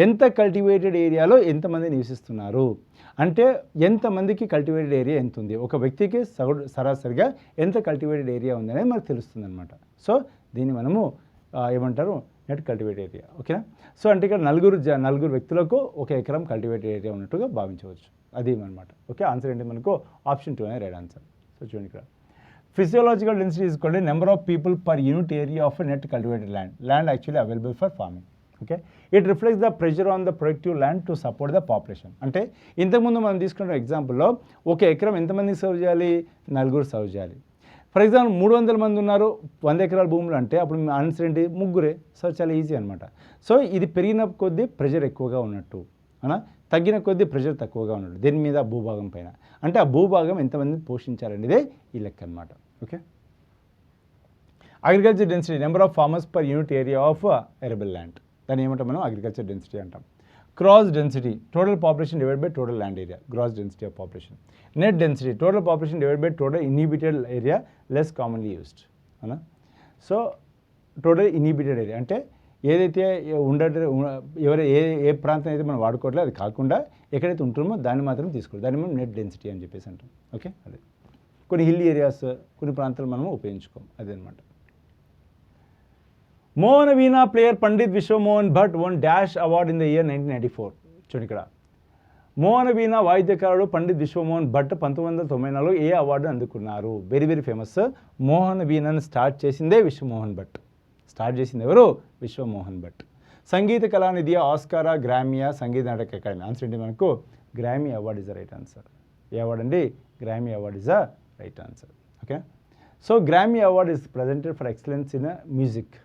ఎంత కల్టివేటెడ్ ఏరియాలో ఎంతమంది నివసిస్తున్నారు అంటే ఎంతమందికి కల్టివేటెడ్ ఏరియా ఎంత ఉంది, ఒక వ్యక్తికి సరాసరిగా ఎంత కల్టివేటెడ్ ఏరియా ఉందనేది మనకు తెలుస్తుంది అనమాట. సో దీన్ని మనము ఏమంటారు? Net cultivated area. ఓకేనా? సో అంటే ఇక్కడ 4 వ్యక్తులకు 1 ఎకరం కల్టివేటెడ్ ఏరియా ఉన్నట్టుగా భావించవచ్చు. అది అనమాట. ఓకే. ఆన్సర్ ఏంటి మనకు? ఆప్షన్ 2 అనే రైట్ ఆన్సర్. సో చూడండి ఇక్కడ, physiological density is equal to number of people per unit area of net cultivated land actually available for farming. Okay. It reflects the pressure on the productive land to support the population. అంటే ఇంతకుముందు మనం తీసుకున్న ఎగ్జాంపుల్లో 1 ఎకరం ఎంతమందికి సర్వ్ చేయాలి? 4 సర్వ్ చేయాలి. ఫర్ ఎగ్జాంపుల్ 300 మంది ఉన్నారు 100 ఎకరాల భూములు అంటే అప్పుడు ఆన్సర్ ఏంటి? 3. సో చాలా ఈజీ అనమాట. సో ఇది పెరిగిన కొద్దీ ప్రెషర్ ఎక్కువగా ఉన్నట్టు, అవునా? తగ్గిన కొద్దీ ప్రెషర్ తక్కువగా ఉన్నట్టు దేని మీద? భూభాగం పైన. అంటే ఆ భూభాగం ఎంతమంది పోషించాలనేదే ఈ లెక్క అనమాట. Okay. Agriculture density number of farmers per unit area of arable land. దాన్ని ఏమంటాం మనం? అగ్రికల్చర్ డెన్సిటీ అంటాం. Gross density total population divide by total land area, gross density of population. Net density total population divide by total inhabited area less commonly used, అవునా? సో టోటల్ ఇన్హిబిటెడ్ ఏరియా అంటే ఏదైతే ఏ ప్రాంతం అయితే మనం వాడుకోవట్లేదు అది కాకుండా ఎక్కడైతే ఉంటుందో దాన్ని మాత్రం తీసుకోవాలి. దాన్ని మనం నెట్ డెన్సిటీ అని చెప్పేసి అంటాం. ఓకే. అదే కొన్ని హిల్ ఏరియాస్ కొన్ని ప్రాంతాలు మనం ఉపయోగించుకోం, అదే అనమాట. Mohan veena player Pandit Vishwamohan Bhatt one dash award in the year 1994. చూడండి ఇక్కడ మోహన వీణా వాయిద్యకారుడు పండిత్ విశ్వమోహన్ భట్ 1994లో ఏ అవార్డు అందుకున్నారు? Very very famous. మోహన వీణాను స్టార్ట్ చేసిందే విశ్వమోహన్ భట్. స్టార్ట్ చేసింది ఎవరు? విశ్వమోహన్ భట్. సంగీత కళానిధి, ఆస్కారా, గ్రామియా, సంగీత నాటక అకాడమీ. ఆన్సర్ ఏంటి మనకు? Grammy award is the right answer. ఏ అవార్డ్ అండి? Grammy award is the right answer. Okay. So Grammy award is presented for excellence in music.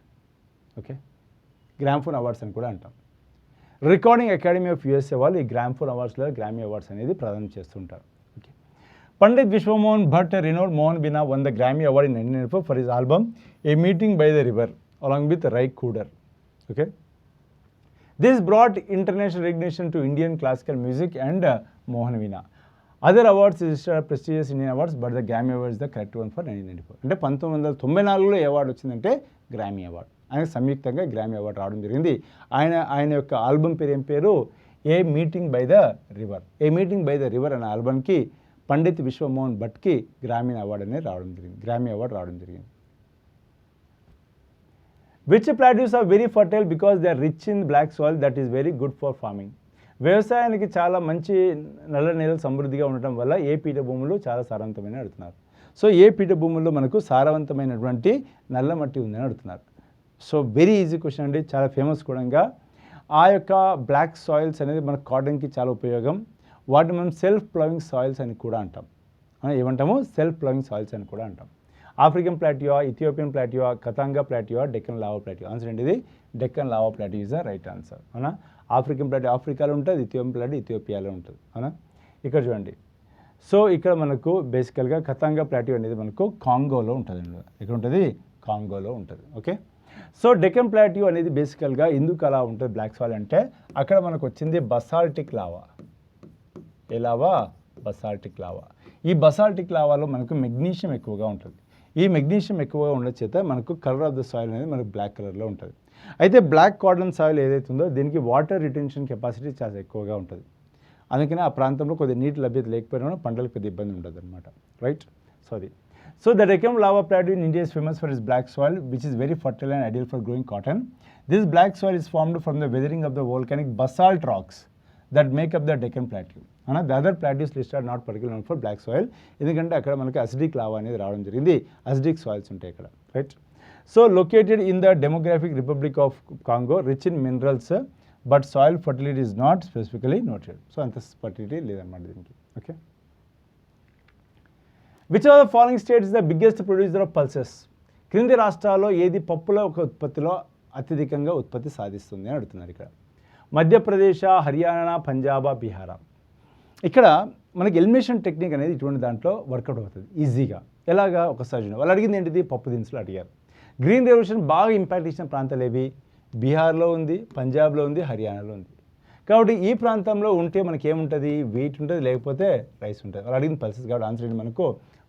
Okay. Gramophone awards అని కూడా అంటాం. రికార్డింగ్ అకాడమీ ఆఫ్ యూఎస్ఏ వాళ్ళు ఈ గ్రామ్ఫోన్ అవార్డ్స్లో గ్రామీ అవార్డ్స్ అనేది ప్రదానం చేస్తుంటారు. Okay. Pandit Vishwamohan Bhatt renowned Mohan veena won the Grammy Award in 1994 for his album A Meeting by the River along with Rai Cooder. Okay. This brought international recognition to Indian classical music and Mohan Veena. Other awards is prestigious Indian awards, but the Grammy Award is the correct one for 1994. అంటే 1994లో ఏ అవార్డు వచ్చిందంటే గ్రామీ అవార్డ్. ఆయన సంయుక్తంగా గ్రామీ అవార్డు రావడం జరిగింది. ఆయన యొక్క ఆల్బమ్ పేరు ఏం పేరు? A meeting by the river. A meeting by the river అనే ఆల్బమ్కి పండిత్ విశ్వమోహన్ భట్కి గ్రామీ అవార్డు అనేది రావడం జరిగింది. గ్రామీ అవార్డు రావడం జరిగింది. Which plateaus are very fertile because they are rich in black soil that is very good for farming. వ్యవసాయానికి చాలా మంచి నల్ల నేలలు సమృద్ధిగా ఉండటం వల్ల ఏ పీఠభూములు చాలా సారవంతమైన అడుగుతున్నారు. సో ఏ పీఠభూముల్లో మనకు సారవంతమైనటువంటి నల్ల మట్టి ఉందని అడుగుతున్నారు. సో వెరీ ఈజీ క్వశ్చన్ అండి, చాలా ఫేమస్ కూడా. ఆ యొక్క బ్లాక్ సాయిల్స్ అనేది మన కాటన్కి చాలా ఉపయోగం. వాటిని మనం సెల్ఫ్ ప్లవింగ్ సాయిల్స్ అని కూడా అంటాం. ఏమంటాము? సెల్ఫ్ ప్లవింగ్ సాయిల్స్ అని కూడా అంటాం. African plateau, Ethiopian plateau, Katanga plateau, Deccan lava plateau. Answer ఏంటిది? Deccan lava plateau is the right answer. అవునా? ఆఫ్రికన్ ప్లాటియో ఆఫ్రికాలో ఉంటుంది, ఇథియోపియన్ ప్లాటియో ఇథియోపియాలో ఉంటుంది. అవునా? ఇక్కడ చూడండి. సో ఇక్కడ మనకు బేసికల్గా కతాంగా ప్లాటియో అనేది మనకు కాంగోలో ఉంటుంది. ఎక్కడ ఉంటుంది? కాంగోలో ఉంటుంది. ఓకే. సో డెక్కన్ ప్లాటియో అనేది బేసికల్గా ఎందుకు అలా ఉంటుంది బ్లాక్ సాయిల్ అంటే అక్కడ మనకు వచ్చింది బసాల్టిక్ లావా. ఏ లావా? Basaltic lava. ఈ బసాల్టిక్ లావాలో మనకు మెగ్నీషియం ఎక్కువగా ఉంటుంది. ఈ మెగ్నీషియం ఎక్కువగా ఉండడం చేత మనకు కలర్ ఆఫ్ ద సాయిల్ అనేది మనకు బ్లాక్ కలర్లో ఉంటుంది. అయితే బ్లాక్ కాటన్ సాయిల్ ఏదైతే ఉందో దీనికి వాటర్ రిటెన్షన్ కెపాసిటీ చాలా ఎక్కువగా ఉంటుంది. అందుకని ఆ ప్రాంతంలో కొద్దిగా నీటి లభ్యత లేకపోయినా పంటలకు కొద్దిగా ఇబ్బంది ఉంటుంది అనమాట. రైట్. సో అది. So the Deccan lava plateau in India is famous for its black soil, which is very fertile and ideal for growing cotton. This black soil is formed from the weathering of the volcanic basalt rocks that make up the Deccan plateau. The other plateaus listed are not particularly known for black soil. ఎందుకంటే అక్కడ మనకి అసిడిక్ లావా అనేది రావడం జరిగింది. అసిడిక్ సాయిల్స్ ఉంటాయి ఇక్కడ. Right. So located in the demographic republic of Congo, rich in minerals but soil fertility is not specifically noted. So అంత ఫర్టిలిటీ లేదన్నమాట దీనికి. Okay. Which of the following states is the biggest producer of pulses? క్రింది రాష్ట్రాల్లో ఏది పప్పుల ఒక ఉత్పత్తిలో అత్యధికంగా ఉత్పత్తి సాధిస్తుంది అని అడుగుతున్నారు ఇక్కడ. మధ్యప్రదేశ్, హర్యానా, పంజాబ్, బీహార్. ఇక్కడ మనకి ఎలిమినేషన్ టెక్నిక్ అనేది ఇటువంటి దాంట్లో వర్కౌట్ అవుతుంది ఈజీగా. ఎలాగా? ఒకసారి చూడండి. వాళ్ళు అడిగింది ఏంటిది? పప్పు దినుసులు అడిగారు. గ్రీన్ రెవల్యూషన్ బాగా ఇంపాక్ట్ ఇచ్చిన ప్రాంతాలు ఏవి? బీహార్లో ఉంది, పంజాబ్లో ఉంది, హర్యానాలో ఉంది. కాబట్టి ఈ ప్రాంతంలో ఉంటే మనకి ఏముంటుంది? వీట్ ఉంటుంది, లేకపోతే రైస్ ఉంటుంది. వాళ్ళు అడిగిన పల్సెస్ కాబట్టి ఆన్సర్ ఏంటి మనకు?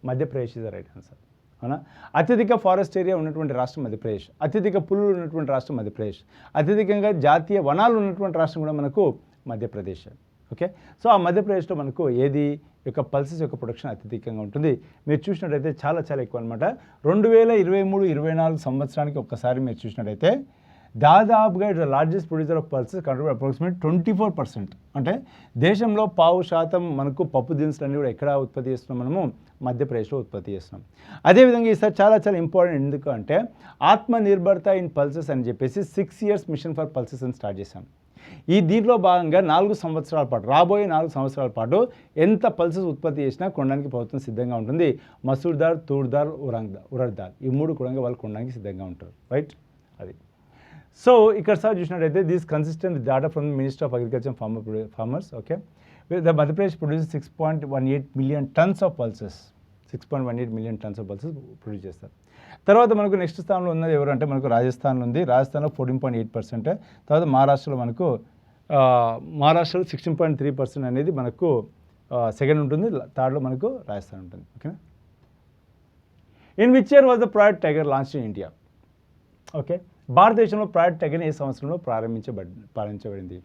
Madhya Pradesh is the right answer. అవునా? అత్యధిక ఫారెస్ట్ ఏరియా ఉన్నటువంటి రాష్ట్రం మధ్యప్రదేశ్. అత్యధిక పులులు ఉన్నటువంటి రాష్ట్రం మధ్యప్రదేశ్. అత్యధికంగా జాతీయ వనాలు ఉన్నటువంటి రాష్ట్రం కూడా మనకు మధ్యప్రదేశ్. ఓకే. సో ఆ మధ్యప్రదేశ్లో మనకు ఏది యొక్క పల్సెస్ యొక్క ప్రొడక్షన్ అత్యధికంగా ఉంటుంది. మీరు చూసినట్టయితే చాలా చాలా ఎక్కువ అనమాట. 2023-24 సంవత్సరానికి ఒక్కసారి మీరు చూసినట్టయితే దాదాపుగా it's the largest producer of pulses contribute approximate 24%. అంటే దేశంలో 5% మనకు పప్పు దినుసులన్నీ కూడా ఎక్కడ ఉత్పత్తి చేస్తున్నాం? మనము మధ్యప్రదేశ్లో ఉత్పత్తి చేస్తున్నాం. అదేవిధంగా ఈసారి చాలా చాలా ఇంపార్టెంట్. ఎందుకు అంటే ఆత్మ నిర్భరత ఇన్ పల్సెస్ అని చెప్పేసి 6 years మిషన్ ఫర్ పల్సెస్ అని స్టార్ట్ చేశాం. దీంట్లో భాగంగా 4 సంవత్సరాల పాటు, రాబోయే 4 సంవత్సరాల పాటు ఎంత పల్సెస్ ఉత్పత్తి చేసినా కొనడానికి ప్రభుత్వం సిద్ధంగా ఉంటుంది. మసూర్ దాల్, తూర్ దాల్, ఉరడ్ దాల్ ఈ 3 కూడా వాళ్ళు కొనడానికి సిద్ధంగా ఉంటారు. రైట్. అది. సో ఇక్కడ సార్ చూసినట్టయితే this consistent data from minister of agriculture farmers. Okay. The Madhya Pradesh produce 6.18 million tons of pulses. 6.18 million tons of pulses produce చేస్తారు. తర్వాత మనకు నెక్స్ట్ స్థానంలో ఉన్నది ఎవరంటే మనకు రాజస్థాన్లో ఉంది. రాజస్థాన్లో 14.8%. తర్వాత మహారాష్ట్రలో మనకు 16.3% అనేది మనకు సెకండ్ ఉంటుంది. థర్డ్లో మనకు రాజస్థాన్ ఉంటుంది. ఓకేనా. In which year was the project tiger launch in India? Okay. భారతదేశంలో ప్రాజెక్ట్ టైగర్ ఏ సంవత్సరంలో ప్రారంభించబడింది?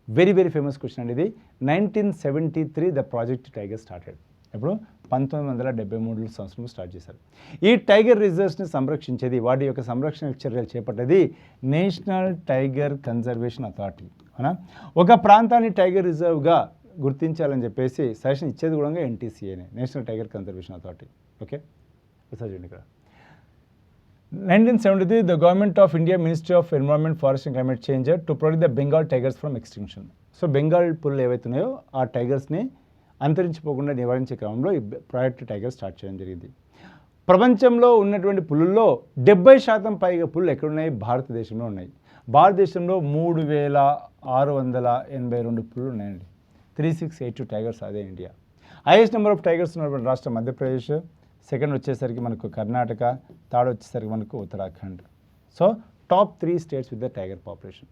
వెరీ వెరీ ఫేమస్ క్వశ్చన్ అండి ఇది. 1973 ద ప్రాజెక్ట్ టైగర్ స్టార్టెడ్. ఎప్పుడు 1973 సంవత్సరంలో స్టార్ట్ చేశారు. ఈ టైగర్ రిజర్వ్స్ని సంరక్షించేది, వాటి యొక్క సంరక్షణ చర్యలు చేపట్టేది నేషనల్ టైగర్ కన్జర్వేషన్ అథారిటీ. అవునా, ఒక ప్రాంతాన్ని టైగర్ రిజర్వ్గా గుర్తించాలని చెప్పేసి సజెషన్ ఇచ్చేది కూడా ఎన్టీసీఏనే, national tiger conservation authority. Okay, ఒకసారి చూడండి ఇక్కడ. 1973 the government of India Ministry of Environment, Forest and Climate Change to protect the Bengal tigers from extinction. So Bengal పులులు ఏవైతున్నాయో ఆ టైగర్స్ని అంతరించిపోకుండా నివారించే క్రమంలో ఈ ప్రాజెక్ట్ టైగర్ స్టార్ట్ చేయడం జరిగింది. ప్రపంచంలో ఉన్నటువంటి పులుల్లో 70% పైగా పులులు ఎక్కడున్నాయి? భారతదేశంలో ఉన్నాయి. భారతదేశంలో 3682 పులులు ఉన్నాయండి. 3682 టైగర్స్, అదే India. Highest number of tigers ఉన్నటువంటి రాష్ట్రం మధ్యప్రదేశ్, సెకండ్ వచ్చేసరికి మనకు కర్ణాటక, థర్డ్ వచ్చేసరికి మనకు Uttarakhand. So top 3 states with the tiger population.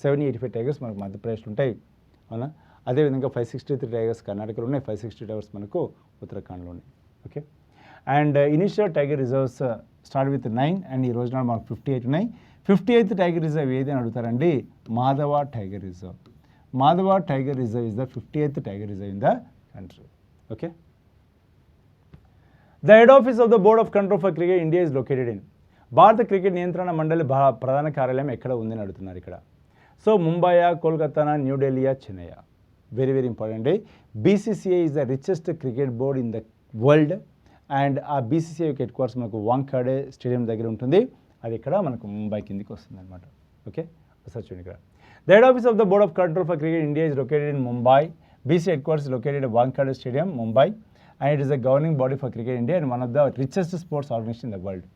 785 tigers మనకు మధ్యప్రదేశ్లో ఉంటాయి. అవునా, అదేవిధంగా 563 టైగర్స్ కర్ణాటకలో ఉన్నాయి, 560 టైగర్స్ మనకు ఉత్తరాఖండ్లో ఉన్నాయి. Okay, and initial tiger reserves start with 9 and ఈ రోజున మనకు 58 ఉన్నాయి. 58th టైగర్ రిజర్వ్ ఏది అని అడుగుతారండి? Madhav tiger reserve. Madhav tiger reserve is the 58th tiger reserve in the country. Okay, the head office of the board of control for cricket India is located in. భారత క్రికెట్ నియంత్రణ మండలి ప్రధాన కార్యాలయం ఎక్కడ ఉందని అడుగుతున్నారు ఇక్కడ. సో ముంబైయా, కోల్కతానా, న్యూఢిల్లీయా, చెన్నైయా? Very very important. BCCI is the richest cricket board in the world and ఆ బీసీసీఐ యొక్క హెడ్ క్వార్టర్స్ మనకు వాంఖాడే స్టేడియం దగ్గర ఉంటుంది. అది ఇక్కడ మనకు ముంబై కిందికి వస్తుంది అనమాట. ఓకే, ఒకసారి చూడండి ఇక్కడ. The head office of the board of control for cricket India is located in Mumbai. BC headquarters located at Wankhede stadium, Mumbai. And it is the governing body for cricket India and one of the richest sports organisation in the world.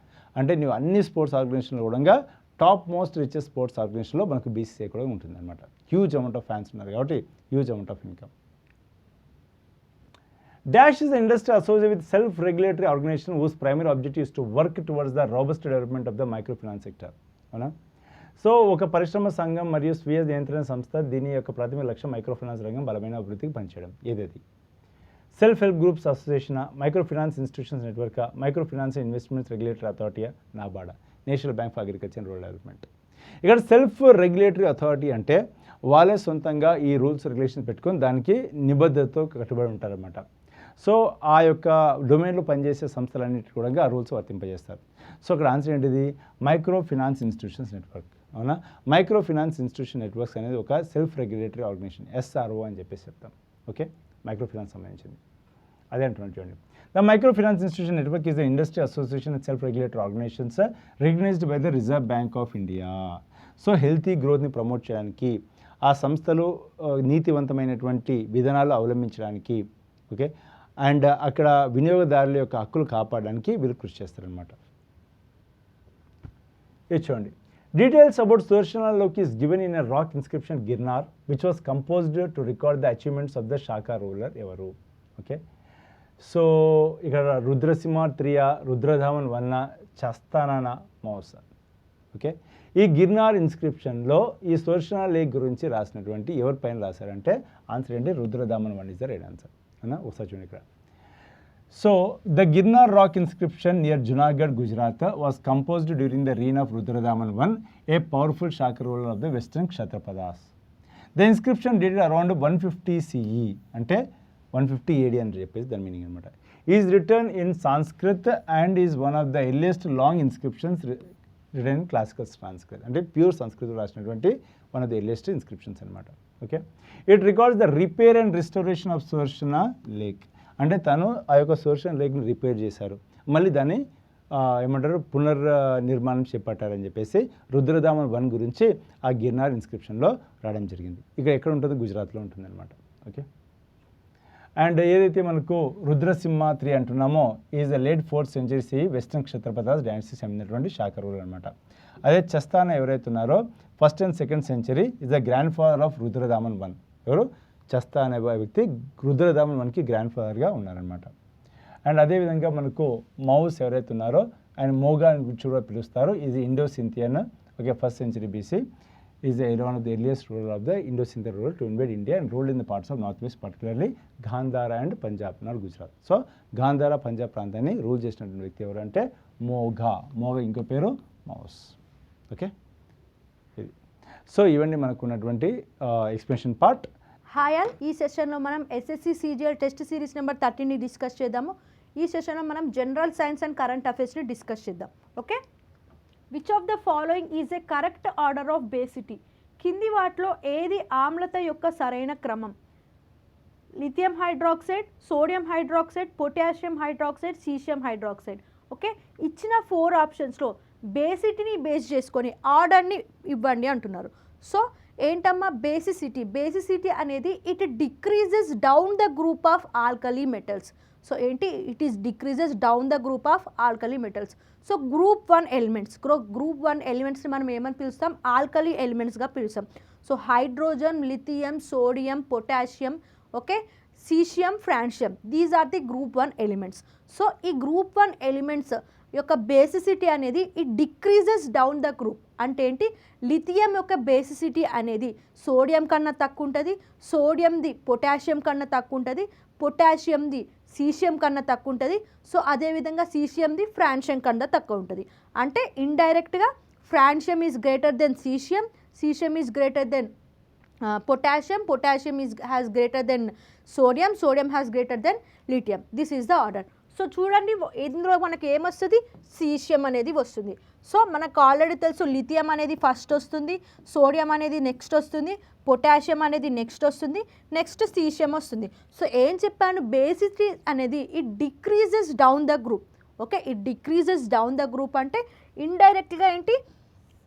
అంటే నువ్వు అన్ని స్పోర్ట్స్ ఆర్గనైజేషన్లో కూడా టాప్ మోస్ట్ రిచెస్ట్ స్పోర్ట్స్ ఆర్గనైజేషన్లో మనకు బీసీసీఐ కూడా ఉంటుంది అనమాట. హ్యూజ్ అమౌంట్ ఆఫ్ ఫ్యాన్స్ ఉన్నారు కాబట్టి huge amount of income. Dash is an industry associated with self-regulatory organization whose primary objective is to work towards the robust development of the microfinance sector. అవునా, సో ఒక పరిశ్రమ సంఘం మరియు స్వీయ నియంత్రణ సంస్థ, దీని యొక్క ప్రాథమిక లక్ష్యం మైక్రోఫైనాన్స్ రంగం బలమైన అభివృద్ధికి పనిచేయడం. ఏదేది? Self help groups association, microfinance institutions network, microfinance investments regulatory authority, నాబార్డా, national bank for agriculture and rural development. ఇక్కడ సెల్ఫ్ రెగ్యులేటరీ అథారిటీ అంటే వాళ్ళే సొంతంగా ఈ రూల్స్ రెగ్యులేషన్స్ పెట్టుకొని దానికి నిబద్ధతతో కట్టుబడి ఉంటారన్నమాట. సో ఆ యొక్క డొమైన్లో పనిచేసే సంస్థలన్నిటి కూడా ఆ రూల్స్ వర్తింపజేస్తారు. సో ఇక్కడ ఆన్సర్ ఏంటిది? Micro finance institutions network. అవునా, మైక్రో ఫినాన్స్ ఇన్స్టిట్యూషన్ నెట్వర్క్స్ అనేది ఒక సెల్ఫ్ రెగ్యులేటరీ ఆర్గనైజేషన్, ఎస్ఆర్ఓ అని చెప్పేసి చెప్తాం. ఓకే, మైక్రో ఫినాన్స్ సంబంధించింది అదే అంటున్నాను చూడండి. The micro finance institution network is the industry association and self regulatory organisations recognised by the reserve bank of India. So healthy గ్రోత్ని ప్రమోట్ చేయడానికి, ఆ సంస్థలు నీతివంతమైనటువంటి విధానాలు అవలంబించడానికి, ఓకే, అండ్ అక్కడ వినియోగదారుల యొక్క హక్కులు కాపాడడానికి వీళ్ళు కృషి చేస్తారనమాట. ఇది చూడండి. Details about Sudarshana lake is given in a rock inscription Girnar which was composed to record the achievements of the Shaka ruler ఎవరు? ఓకే, సో ఇక్కడ రుద్రసింహ త్రియ, రుద్రధామన్ వన్న, చస్తానాన మౌస. ఓకే, ఈ గిర్నార్ ఇన్స్క్రిప్షన్లో ఈ సుదర్శన లేక్ గురించి రాసినటువంటి ఎవరి పైన రాశారంటే ఆన్సర్ ఏంటి? Rudradaman one is the right answer. అన్న ఒకసారి చూడండి ఇక్కడ. So the Girnar rock inscription near Junagadh, Gujarat was composed during the reign of Rudradaman one, a powerful Shaka ruler of the western Kshatrapas. The inscription dated around 150 CE, అంటే 150 AD అని చెప్పేసి దాని మీనింగ్ అనమాట. Is written in Sanskrit and is one of the earliest long inscriptions written in classical Sanskrit, అంటే ప్యూర్ సంస్కృతం రాసినటువంటి one of the earliest inscriptions అనమాట. Okay, it records the repair and restoration of Sudarshana lake, అంటే తను ఆ యొక్క సుదర్శన లేక్ని రిపేర్ చేశారు, మళ్ళీ దాన్ని ఏమంటారు పునర్నిర్మాణం చేపట్టారని చెప్పేసి రుద్రధామన్ వన్ గురించి ఆ గిర్నార్ ఇన్స్క్రిప్షన్లో రాయడం జరిగింది. ఇక ఎక్కడ ఉంటుంది? గుజరాత్లో ఉంటుంది అనమాట. ఓకే, అండ్ ఏదైతే మనకు రుద్రసింహ 3 అంటున్నామో is the late 4th century CE western Kshatrapas dynasty చెందినటువంటి శాఖ రూలర్ అనమాట. అదే చస్తానా ఎవరైతే ఉన్నారో 1st and 2nd century is the grandfather of Rudradaman one. ఎవరు? చస్తా అనే వ్యక్తి రుద్రధామన్ వన్కి గ్రాండ్ ఫాదర్గా ఉన్నారనమాట. అండ్ అదేవిధంగా మనకు మౌస్ ఎవరైతే ఉన్నారో ఆయన మోగా అని కూడా పిలుస్తారు. ఇది Indo Scythian. Okay, 1st century BC is one of the earliest ruler of the Indo Scythian ruler to invade India and ruled in the parts of north west, particularly Gandhara and Punjab, not Gujarat. So Gandhara Punjab ప్రాంతాన్ని రూల్ చేసినటువంటి వ్యక్తి ఎవరంటే మోగా. మోగా ఇంకో పేరు మౌస్. ఓకే, ఇది. సో ఇవన్నీ మనకు ఉన్నటువంటి ఎక్స్ప్లెనేషన్ పార్ట్. హాయ్ ఆల్, ఈ సెషన్లో మనం SSC CGL test series number 13ని డిస్కస్ చేద్దాము. ఈ సెషన్లో మనం జనరల్ సైన్స్ అండ్ కరెంట్ అఫైర్స్ని డిస్కస్ చేద్దాం. Okay, which of the following is a correct order of basicity? కింది వాటిలో ఏది ఆమ్లత యొక్క సరైన క్రమం? Lithium hydroxide, sodium hydroxide, potassium hydroxide, caesium hydroxide. Okay, ఇచ్చిన 4 ఆప్షన్స్లో బేసిటీని బేస్ చేసుకొని ఆర్డర్ని ఇవ్వండి అంటున్నారు. సో ఏంటమ్మా బేసిసిటీ? బేసిసిటీ అనేది it decreases down the group of alkali metals. So ఏంటి? It is decreases down the group of alkali metals. So group 1 elements, group 1 ఎలిమెంట్స్ని మనం ఏమని పిలుస్తాం? ఆల్కలీ ఎలిమెంట్స్గా పిలుస్తాం. So hydrogen, lithium, sodium, potassium, okay, caesium, francium, these are the group 1 elements. So ఈ గ్రూప్ 1 ఎలిమెంట్స్ యొక్క బేసిసిటీ అనేది it decreases down the group. అంటే ఏంటి? లిథియం యొక్క బేసిసిటీ అనేది సోడియం కన్నా తక్కువ ఉంటుంది, సోడియంది పొటాషియం కన్నా తక్కువ ఉంటుంది, పొటాషియంది సీషియం కన్నా తక్కువ ఉంటుంది. సో అదేవిధంగా సీషియంది ఫ్రాన్షియం కన్నా తక్కువ ఉంటుంది. అంటే ఇండైరెక్ట్గా francium is greater then caesium, caesium is greater then potassium, potassium has greater than sodium, sodium has greater than lithium. This is the order. So చూడండి, ఇందులో మనకి ఏమొస్తుంది? సీషియం అనేది వస్తుంది. సో మనకు ఆల్రెడీ తెలుసు లిథియం అనేది ఫస్ట్ వస్తుంది, సోడియం అనేది నెక్స్ట్ వస్తుంది, పొటాషియం అనేది నెక్స్ట్ వస్తుంది, నెక్స్ట్ సీషియం వస్తుంది. సో ఏం చెప్పాను? బేసిసిటీ అనేది it decreases down the group. Okay, it decreases down the group అంటే ఇండైరెక్ట్గా ఏంటి?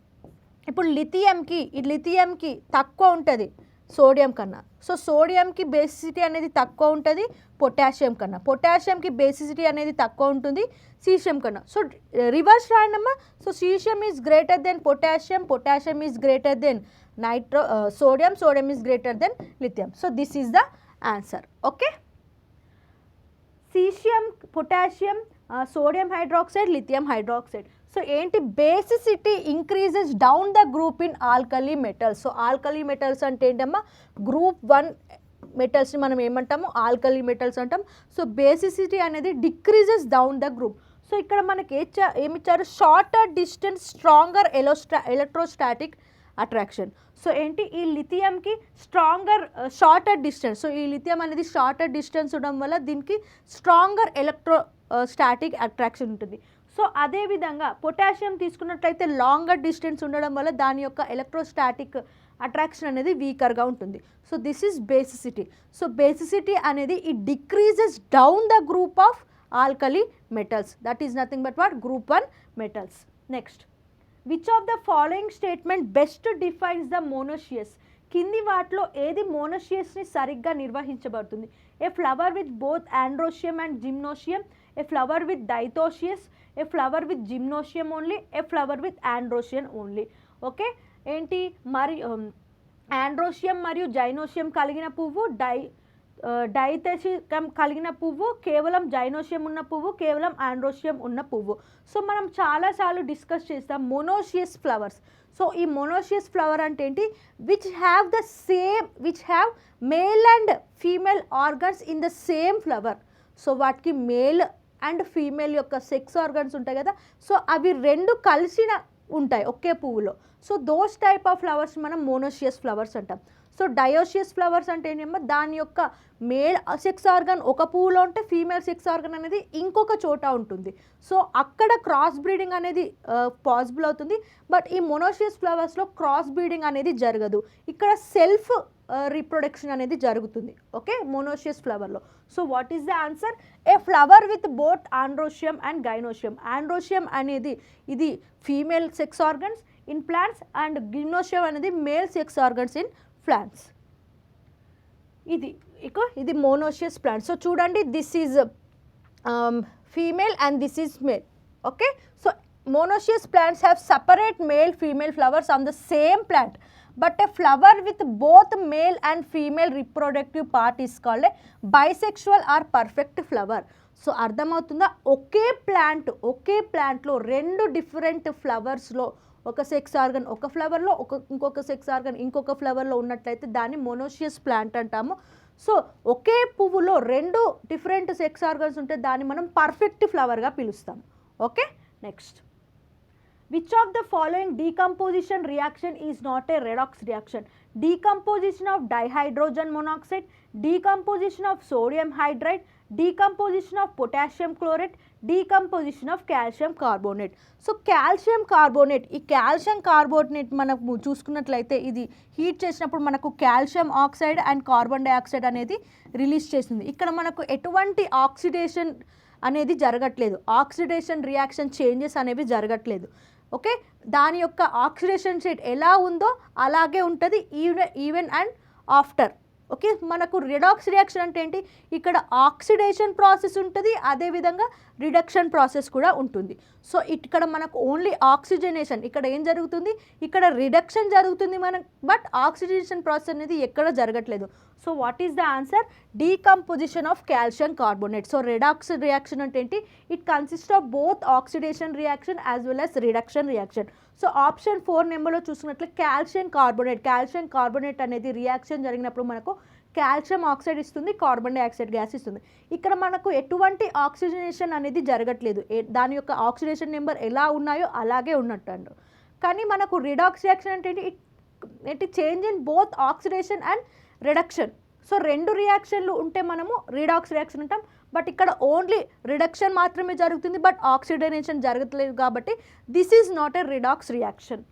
ఇప్పుడు లిథియంకి తక్కువ ఉంటుంది సోడియం కన్నా. సో సోడియంకి బేసిసిటీ అనేది తక్కువ ఉంటుంది పొటాషియం కన్నా, పొటాషియంకి బేసిసిటీ అనేది తక్కువ ఉంటుంది సీషియం కన్నా. సో రివర్స్ రాయనమ్మా. So caesium is greater than potassium, potassium is greater than sodium, sodium is greater than lithium. So this is the answer. Okay, caesium, potassium, sodium hydroxide, lithium hydroxide. So ఏంటి? Basicity increases down the group in alkali metals. So alkali metals అంటే ఏంటమ్మా? గ్రూప్ 1 మెటల్స్ని మనం ఏమంటాము? ఆల్కలీ మెటల్స్ అంటాం. సో బేసిసిటీ అనేది decreases down the group. So ఇక్కడ మనకి ఏమిచ్చారు? Shorter distance, stronger electrostatic attraction. So ఏంటి? ఈ లిథియంకి షార్టర్ డిస్టెన్స్. సో ఈ లిథియం అనేది షార్టర్ డిస్టెన్స్ ఉండడం వల్ల దీనికి స్ట్రాంగర్ ఎలక్ట్రోస్టాటిక్ అట్రాక్షన్ ఉంటుంది. సో అదేవిధంగా పొటాషియం తీసుకున్నట్లయితే లాంగర్ డిస్టెన్స్ ఉండడం వల్ల దాని యొక్క ఎలక్ట్రోస్టాటిక్ అట్రాక్షన్ అనేది వీకర్గా ఉంటుంది. So this is basicity. So basicity అనేది it decreases down the group of alkali metals. That is nothing but what? Group 1 metals. Next, which of the following statement best defines the monoecious? కింది వాటిలో ఏది మోనోషియస్ని సరిగ్గా నిర్వహించబడుతుంది? A flower with both androecium and gynoecium, a flower with dioecious, a flower with gynoecium only, a flower with androecium only. Okay, ఏంటి మరి ఆండ్రోషియం మరియు జైనోషియం కలిగిన పువ్వు, డైథోషియం కలిగిన పువ్వు, కేవలం జైనోషియం ఉన్న పువ్వు, కేవలం ఆండ్రోషియం ఉన్న పువ్వు. సో మనం చాలాసార్లు డిస్కస్ చేస్తాం మోనోషియస్ ఫ్లవర్స్. సో ఈ మోనోషియస్ ఫ్లవర్ అంటే ఏంటి? Which have male and female organs in the same flower. So వాటికి మేల్ అండ్ ఫీమేల్ యొక్క సెక్స్ ఆర్గన్స్ ఉంటాయి కదా. సో అవి రెండు కలిసిన ఉంటాయి ఒకే పువ్వులో. So those type of flowers మనం మోనోషియస్ ఫ్లవర్స్ అంటాం. సో డయోషియస్ ఫ్లవర్స్ అంటే ఏంటమ్మా? దాని యొక్క మేల్ సెక్స్ ఆర్గన్ ఒక పువ్వులో ఉంటే ఫీమేల్ సెక్స్ ఆర్గన్ అనేది ఇంకొక చోట ఉంటుంది. సో అక్కడ క్రాస్ బ్రీడింగ్ అనేది పాసిబుల్ అవుతుంది. బట్ ఈ మోనోషియస్ ఫ్లవర్స్లో క్రాస్ బ్రీడింగ్ అనేది జరగదు. ఇక్కడ సెల్ఫ్ రీప్రొడక్షన్ అనేది జరుగుతుంది. ఓకే, మోనోషియస్ ఫ్లవర్లో. So what is the answer? A flower with both androecium and gynoecium. Androecium అనేది ఇది female sex organs in plants and gynoecium అనేది male sex organs in plants. ఇది మోనోషియస్ ప్లాంట్. సో చూడండి, this is female and this is male. Okay, so monoecious plants have separate male female flowers on the same plant, but a flower with both male and female reproductive part is called a bisexual or perfect flower. So అర్థమవుతుందా? ఒకే ప్లాంట్లో రెండు డిఫరెంట్ ఫ్లవర్స్లో ఒక సెక్స్ ఆర్గన్ ఒక ఫ్లవర్లో, ఇంకొక సెక్స్ ఆర్గన్ ఇంకొక ఫ్లవర్లో ఉన్నట్లయితే దాన్ని మోనోషియస్ ప్లాంట్ అంటాము. సో ఒకే పువ్వులో రెండు డిఫరెంట్ సెక్స్ ఆర్గన్స్ ఉంటే దాన్ని మనం పర్ఫెక్ట్ ఫ్లవర్గా పిలుస్తాం. Okay, next, which of the following decomposition reaction is not a redox reaction? decomposition of dihydrogen monoxide, decomposition of sodium hydride, decomposition of potassium chlorate, decomposition of calcium carbonate. So calcium carbonate, ఈ కాల్షియం కార్బోనేట్ మనకు చూసుకున్నట్లయితే ఇది హీట్ చేసినప్పుడు మనకు calcium oxide and carbon dioxide అనేది రిలీజ్ చేస్తుంది. ఇక్కడ మనకు ఎటువంటి ఆక్సిడేషన్ అనేది జరగట్లేదు, ఆక్సిడేషన్ రియాక్షన్ చేంజెస్ అనేవి జరగట్లేదు. ఓకే, దాని యొక్క ఆక్సిడేషన్ స్టేట్ ఎలా ఉందో అలాగే ఉంటుంది ఈవెన్ అండ్ ఆఫ్టర్. ఓకే, మనకు రిడాక్స్ రియాక్షన్ అంటే ఏంటి, ఇక్కడ ఆక్సిడేషన్ ప్రాసెస్ ఉంటుంది, అదేవిధంగా రిడక్షన్ ప్రాసెస్ కూడా ఉంటుంది. సో ఇక్కడ మనకు ఓన్లీ ఆక్సిజనేషన్, ఇక్కడ ఏం జరుగుతుంది, ఇక్కడ రిడక్షన్ జరుగుతుంది మనకు, బట్ ఆక్సిడేషన్ ప్రాసెస్ అనేది ఎక్కడ జరగట్లేదు. So what is the answer, decomposition of calcium carbonate. So redox reaction అంటే ఏంటి, it consist of both oxidation reaction as well as reduction reaction. So option 4 నెంబర్లో చూసుకున్నట్లు కాల్షియం కార్బోనేట్ అనేది రియాక్షన్ జరిగినప్పుడు మనకు కాల్షియం ఆక్సైడ్ ఇస్తుంది, కార్బన్ డైఆక్సైడ్ గ్యాస్ ఇస్తుంది. ఇక్కడ మనకు ఎటువంటి ఆక్సిజనేషన్ అనేది జరగట్లేదు, దాని యొక్క ఆక్సిడేషన్ నెంబర్ ఎలా ఉన్నాయో అలాగే ఉన్నట్టు అంటారు. కానీ మనకు రిడాక్స్ రియాక్షన్ అంటే ఏంటి, change in both oxidation and reduction. So 2 రియాక్షన్లు ఉంటే మనము రిడాక్స్ రియాక్షన్ అంటాం. బట్ ఇక్కడ ఓన్లీ రిడక్షన్ మాత్రమే జరుగుతుంది, బట్ ఆక్సిడనేషన్ జరగట్లేదు కాబట్టి this is not a redox reaction.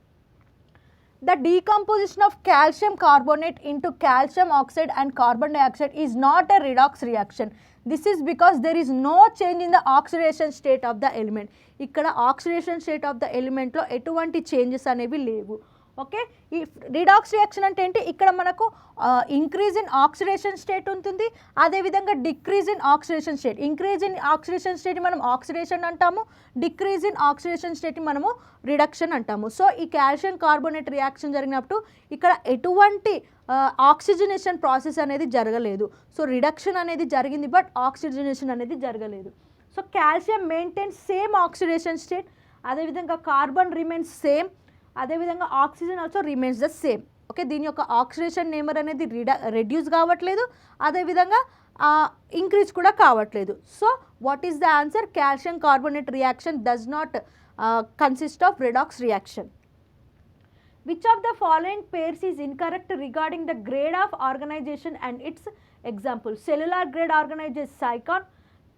The decomposition of calcium carbonate into calcium oxide and carbon dioxide is not a redox reaction. This is because there is no change in the oxidation state of the element. ఇక్కడ oxidation state of the element లో ఎటువంటి చేంజెస్ అనేవి లేవు. ఓకే, ఈ రిడాక్స్ రియాక్షన్ అంటే ఏంటి, ఇక్కడ మనకు ఇంక్రీజ్ ఇన్ ఆక్సిడేషన్ స్టేట్ ఉంటుంది, అదేవిధంగా decrease in oxidation state. Increase in oxidation state మనం ఆక్సిడేషన్ అంటాము, డిక్రీజ్ ఇన్ ఆక్సిడేషన్ స్టేట్ మనము రిడక్షన్ అంటాము. సో ఈ కాల్షియం కార్బోనేట్ రియాక్షన్ జరిగినప్పుడు ఇక్కడ ఎటువంటి ఆక్సిజనేషన్ ప్రాసెస్ అనేది జరగలేదు. సో రిడక్షన్ అనేది జరిగింది, బట్ ఆక్సిజనేషన్ అనేది జరగలేదు. So calcium maintains same oxidation state, అదేవిధంగా కార్బన్ రిమైన్స్ సేమ్, అదేవిధంగా oxygen also remains the same. Okay, దీని యొక్క ఆక్సిడేషన్ నెంబర్ అనేది రెడ్యూస్ కావట్లేదు, అదేవిధంగా ఇంక్రీజ్ కూడా కావట్లేదు. So what is the answer, calcium carbonate reaction does not consist of redox reaction. Which of the following pairs is incorrect regarding the grade of organisation and its example. Cellular grade organisation sycon,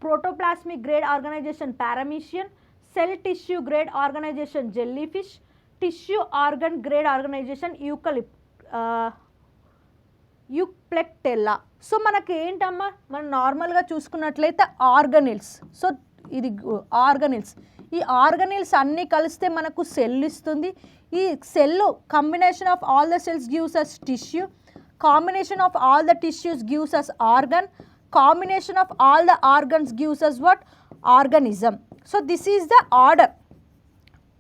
protoplasmic grade organisation paramecium, cell tissue grade organisation jellyfish, tissue organ grade organisation euplectella. So మనకి ఏంటమ్మా, మనం నార్మల్గా చూసుకున్నట్లయితే ఆర్గనిల్స్. సో ఇది ఆర్గనిల్స్, ఈ ఆర్గనిల్స్ అన్నీ కలిస్తే మనకు సెల్ ఇస్తుంది. ఈ cell combination of all the cells gives us tissue, combination of all the tissues gives us organ, combination of all the organs gives us what, organism. So this is the order,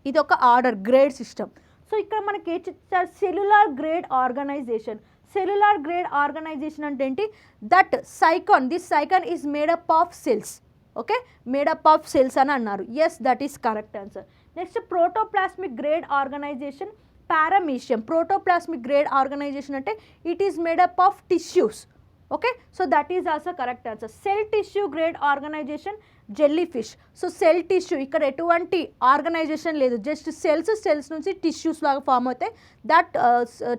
ఇది ఒక ఆర్డర్ గ్రేడ్ సిస్టమ్. సో ఇక్కడ మనకి ఏం చెప్తారు, cellular grade organisation. Cellular grade organisation అంటే ఏంటి, that sycon, this sycon is made up of cells. Okay, made up of cells అని అన్నారు. Yes, that is correct answer. Next protoplasmic grade organisation paramecium. Protoplasmic grade organisation అంటే it is made up of tissues. Okay, so that is also correct answer. Cell tissue grade organisation jellyfish. So cell tissue, ఇక్కడ ఎటువంటి ఆర్గనైజేషన్ లేదు, జస్ట్ సెల్స్ నుంచి టిష్యూస్ లాగా ఫామ్ అవుతాయి. That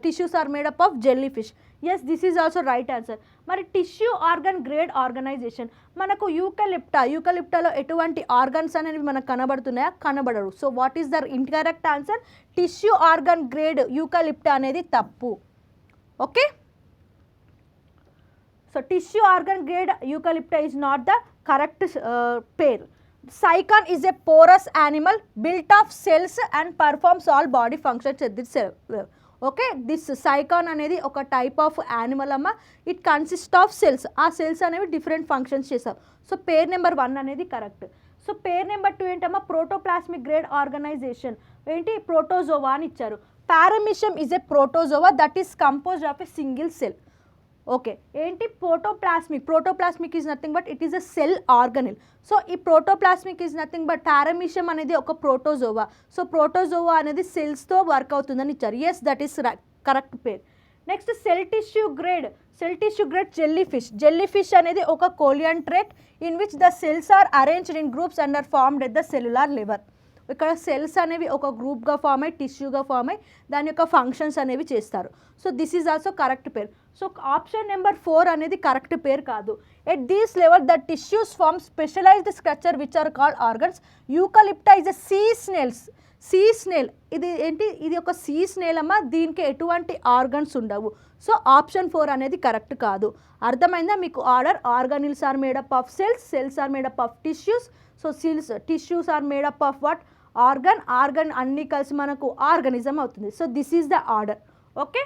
tissues are made up of jellyfish. Yes, this is also right answer. మరి టిష్యూ ఆర్గన్ గ్రేడ్ ఆర్గనైజేషన్ మనకు యూకలిప్టాలో ఎటువంటి ఆర్గన్స్ అనేవి మనకు కనబడుతున్నాయా, కనబడరు. So what is the incorrect answer, tissue organ grade యూకలిప్టా అనేది తప్పు. Okay, so tissue organ grade eucalypta is not the correct pair. Cycon is a porous animal built of cells and performs all body functions at this cell. Okay, this cycon అనేది ఒక టైప్ ఆఫ్ యానిమల్ అమ్మ, ఇట్ కన్సిస్ట్ ఆఫ్ సెల్స్. ఆ సెల్స్ అనేవి డిఫరెంట్ ఫంక్షన్స్ చేస్తాం. సో పేర్ నెంబర్ 1 అనేది కరెక్ట్. సో పేర్ నెంబర్ 2 ఏంటమ్మా, ప్రోటోప్లాస్మిక్ గ్రేడ్ ఆర్గనైజేషన్ ఏంటి, ప్రోటోజోవా అని ఇచ్చారు. Paramecium is a protozoa that is composed of a single cell. Okay, ఏంటి protoplasmic is nothing but it is a cell organelle. So ఈ protoplasmic is nothing but paramecium అనేది ఒక ప్రోటోజోవా. సో ప్రోటోజోవా అనేది సెల్స్తో వర్క్ అవుతుందని ఇచ్చారు. Yes, that is correct pair. Next cell tissue grade jellyfish అనేది ఒక coelenterate in which the cells are arranged in groups and are formed at the cellular level. ఇక్కడ సెల్స్ అనేవి ఒక గ్రూప్గా ఫామ్ అయ్యి టిష్యూగా ఫామ్ అయ్యి దాని యొక్క ఫంక్షన్స్ అనేవి చేస్తారు. So this is also correct pair. So option number 4 అనేది కరెక్ట్ పేర్ కాదు. At these level the tissues form specialised structure which are called organs. యూకలిప్టా is a sea snails. Sea snail ఇది ఏంటి, ఇది ఒక సీ స్నేల్ అమ్మ, దీనికి ఎటువంటి ఆర్గన్స్ ఉండవు. సో ఆప్షన్ 4 అనేది కరెక్ట్ కాదు. అర్థమైందా మీకు order? Organelles are made up of cells, cells are made up of tissues. So cells tissues are made up of what? Organ. Organ అన్నీ కలిసి మనకు ఆర్గనిజం అవుతుంది. So this is the order. Okay,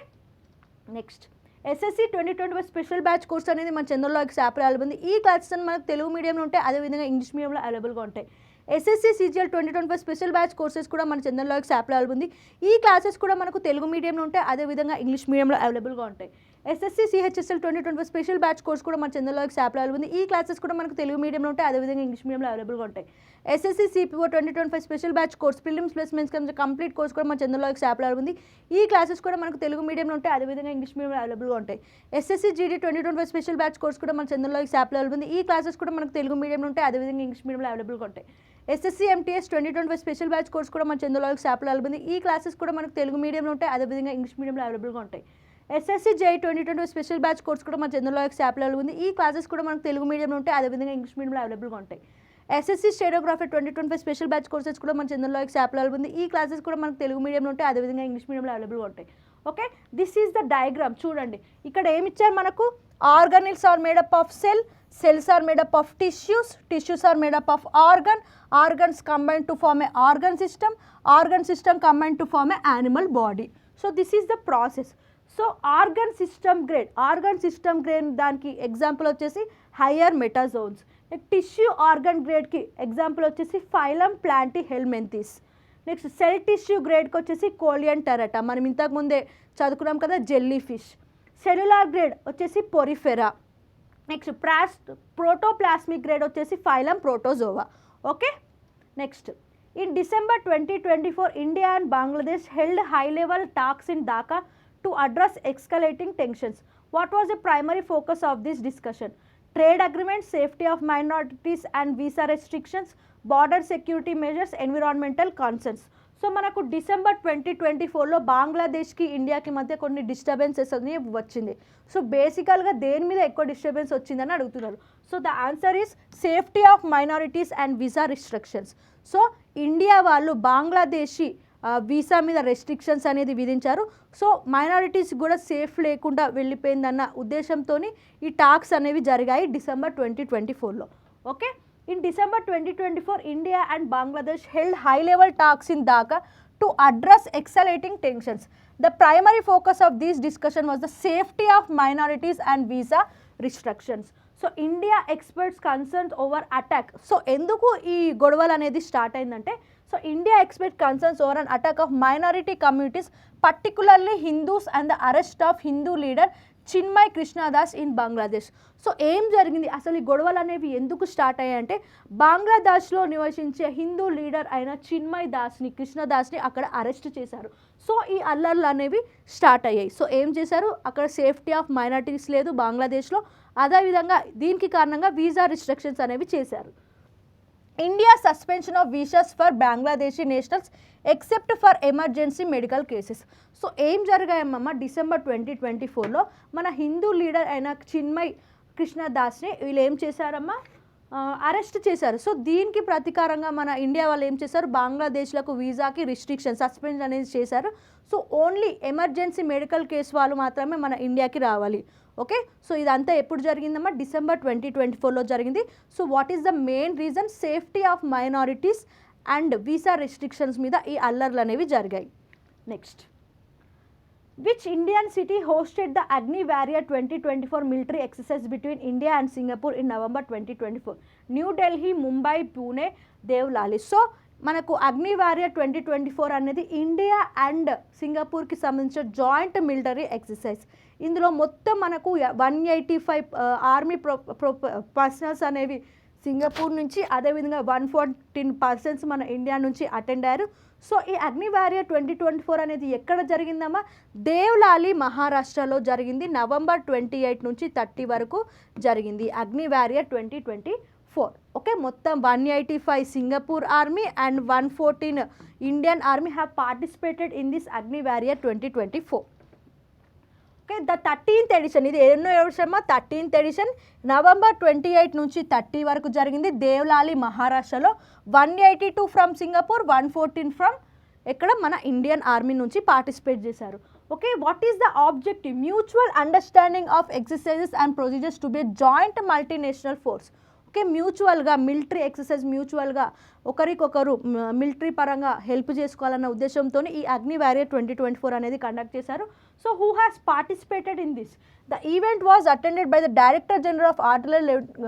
next SSC 2025 special batch course అనేది మన చంద్రలాజిక్స్ యాప్లో అవైలబుల్ ఉంది. ఈ క్లాసెస్ మనకు తెలుగు మీడియంలో ఉంటాయి, అదేవిధంగా ఇంగ్లీష్ మీడియంలో అవైలబుల్గా ఉంటాయి. SSC CGL 2025 special batch courses కూడా మన చంద్రలాజిక్స్ యాప్లో అవైలబుల్ ఉంది. ఈ క్లాసెస్ కూడా మనకు తెలుగు మీడియంలో ఉంటాయి, అదేవిధంగా ఇంగ్లీష్ మీడియంలో అవైలబుల్గా ఉంటాయి. SSC CHSL 2025 special batch course కూడా మన చంద్రలాజిక్స్ యాప్లో అవైలబుల్ ఉంది. ఈ క్లాసెస్ కూడా మనకు తెలుగు మీడియంలో ఉంటాయి, అదేవిధంగా ఇంగ్లీష్ మీడియంలో అవైలబుల్గా ఉంటాయి. SSC CPO 2025 special batch course prelims plus mains complete course కూడా మన చంద్రలాజిక్స్ యాప్లో అవైలబుల్ ఉంది. ఈ క్లాసెస్ కూడా మనకు తెలుగు మీడియంలో ఉంటాయి, అదేవిధంగా ఇంగ్లీష్ మీడియంలో అవైలబుల్గా ఉంటాయి. SSC GD 2025 special batch course కూడా మన చంద్రలాజిక్స్ యాప్లో అవైలబుల్ ఉంది. ఈ క్లాసెస్ కూడా మనకు తెలుగు మీడియంలో ఉంటాయి, అదేవిధంగా ఇంగ్లీష్ మీడియంలో అవైలబుల్గా ఉంటాయి. SSC MTS 2025 special batch course కూడా మన చంద్రలాజిక్స్ యాప్లో అవైలబుల్ ఉంది. ఈ క్లాసెస్ కూడా మనకు తెలుగు మీడియంలో ఉంటాయి, అదేవిధంగా ఇంగ్లీష్ మీడియంలో అవైలబుల్గా ఉంటాయి. SSC JEE 2025 special batch course కూడా మన చంద్రలాజిక్స్ యాప్లో అవైలబుల్ ఉంది. ఈ క్లాసెస్ కూడా మనకు తెలుగు మీడియంలో ఉంటాయి, అదేవిధంగా ఇంగ్లీష్ మీడియంలో అవైలబుల్గా ఉంటాయి. SSC stenography 2025 special batch courses కూడా మన చంద్రలాజిక్స్ యాప్లో అవైలబుల్ ఉంది. ఈ క్లాసెస్ కూడా మనకు తెలుగు మీడియంలో ఉంటాయి, అదేవిధంగా ఇంగ్లీష్ మీడియంలో అవైలబుల్గా ఉంటాయి. Okay, this is the diagram. చూడండి ఇక్కడ ఏమి ఇచ్చారు మనకు? Organelles are made up of cell, cells are made up of tissues, tissues are made up of organ, organs combine to form a organ system combine to form a animal body. So this is the process. So organ system grade దానికి ఎగ్జాంపుల్ వచ్చేసి హయ్యర్ మెటాజోన్స్. టిష్యూ ఆర్గన్ గ్రేడ్కి ఎగ్జాంపుల్ వచ్చేసి ఫైలం ప్లాంటిహెల్మెంథిస్. నెక్స్ట్ సెల్ టిష్యూ గ్రేడ్కి వచ్చేసి కోలియన్ టెరటా, మనం ఇంతకుముందే చదువుకున్నాం కదా, జెల్లీ ఫిష్. సెల్యులార్ గ్రేడ్ వచ్చేసి పొరిఫెరా. నెక్స్ట్ ప్రోటోప్లాస్మిక్ గ్రేడ్ వచ్చేసి phylum protozoa. Okay, next in December 2024 India and Bangladesh held high level talks in Dhaka to address escalating tensions. What was the primary focus of this discussion? Trade agreement, safety of minorities and visa restrictions, border security measures, environmental concerns. So మనకు December 2024లో బంగ్లాదేశ్కి ఇండియాకి మధ్య కొన్ని డిస్టర్బెన్సెస్ అని వచ్చింది. సో బేసికల్గా దేని మీద ఎక్కువ డిస్టర్బెన్స్ వచ్చిందని అడుగుతున్నారు. So the answer is safety of minorities and visa restrictions. So India వాళ్ళు బంగ్లాదేశీ వీసా మీద రెస్ట్రిక్షన్స్ అనేది విధించారు. సో మైనారిటీస్ కూడా సేఫ్ లేకుండా వెళ్ళిపోయిందన్న ఉద్దేశంతో ఈ టాక్స్ అనేవి జరిగాయి December 2024లో. Okay, in December 2024 India and Bangladesh held high level talks in Dhaka to address escalating tensions. The primary focus of this discussion was the safety of minorities and visa restrictions. So India experts concerns over attack. So ఎందుకు ఈ గొడవలు అనేది స్టార్ట్ అయిందంటే, so India expect concerns over an attack of minority communities particularly Hindus and the arrest of Hindu leader Chinmay Krishnadas in Bangladesh. So ఏం జరిగింది అసలు? ఈ గొడవలు అనేవి ఎందుకు స్టార్ట్ అయ్యాయంటే, బంగ్లాదేశ్లో నివసించే హిందూ లీడర్ అయిన చిన్మయ్ దాస్ని, కృష్ణదాస్ని అక్కడ అరెస్ట్ చేశారు. సో ఈ అల్లర్లు అనేవి స్టార్ట్ అయ్యాయి. సో ఏం చేశారు, అక్కడ సేఫ్టీ ఆఫ్ మైనారిటీస్ లేదు బంగ్లాదేశ్లో, అదేవిధంగా దీనికి కారణంగా వీసా రిస్ట్రిక్షన్స్ అనేవి చేశారు. India suspension of visas for Bangladeshi nationals except for emergency medical cases. So ఏం జరిగాయమ్మా December 2024లో మన హిందూ లీడర్ అయిన చిన్మయ్ కృష్ణదాస్ని వీళ్ళు ఏం చేశారమ్మా, అరెస్ట్ చేశారు. సో దీనికి ప్రతీకారంగా మన ఇండియా వాళ్ళు ఏం చేశారు, బంగ్లాదేశ్లకు వీసాకి రిస్ట్రిక్షన్ సస్పెండ్ అనేది చేశారు. So only emergency medical case వాళ్ళు మాత్రమే మన ఇండియాకి రావాలి. ఓకే, సో ఇదంతా ఎప్పుడు జరిగిందమ్మా? December 2024లో జరిగింది. So what is the main reason? Safety of minorities and visa restrictions మీద ఈ అల్లర్లు అనేవి జరిగాయి. Next, which Indian city hosted the Agni warrior 2024 military exercise between India and Singapore in November 2024? New Delhi, Mumbai, Pune, Deolali. So మనకు అగ్ని వారియర్ 2024 అనేది ఇండియా అండ్ సింగపూర్కి సంబంధించిన జాయింట్ మిలిటరీ ఎక్సర్సైజ్. ఇందులో మొత్తం మనకు 185 ఆర్మీ పర్సనల్స్ అనేవి సింగపూర్ నుంచి, అదేవిధంగా 114 పర్సన్స్ మన ఇండియా నుంచి అటెండ్ అయ్యారు. సో ఈ అగ్ని వారియర్ 2024 అనేది ఎక్కడ జరిగిందమ్మా? దేవ్లాలి, మహారాష్ట్రలో జరిగింది. November 28 నుంచి 30 వరకు జరిగింది అగ్ని వారియర్ 2024. ఓకే, మొత్తం 185 Singapore army and 114 Indian army have participated in this Agni warrior 2024. Okay, the 13th edition, ఇది ఎన్నో ఎడిషన్? 13th ఎడిషన్, నవంబర్ 28 నుంచి 30 వరకు జరిగింది దేవ్లాలి మహారాష్ట్రలో. 182 ఫ్రమ్ సింగపూర్, 114 ఫ్రమ్ ఎక్కడ మన ఇండియన్ ఆర్మీ నుంచి పార్టిసిపేట్ చేశారు. Okay, what is the objective? Mutual understanding of exercises and procedures to be joint multinational force. Okay, మ్యూచువల్గా మిలిటరీ ఎక్సర్సైజ్, మ్యూచువల్గా ఒకరికొకరు మిలిటరీ పరంగా హెల్ప్ చేసుకోవాలన్న ఉద్దేశంతో ఈ అగ్ని వారియర్ 2024 అనేది కండక్ట్ చేశారు. So who has participated in this? The event was attended by the director general of artillery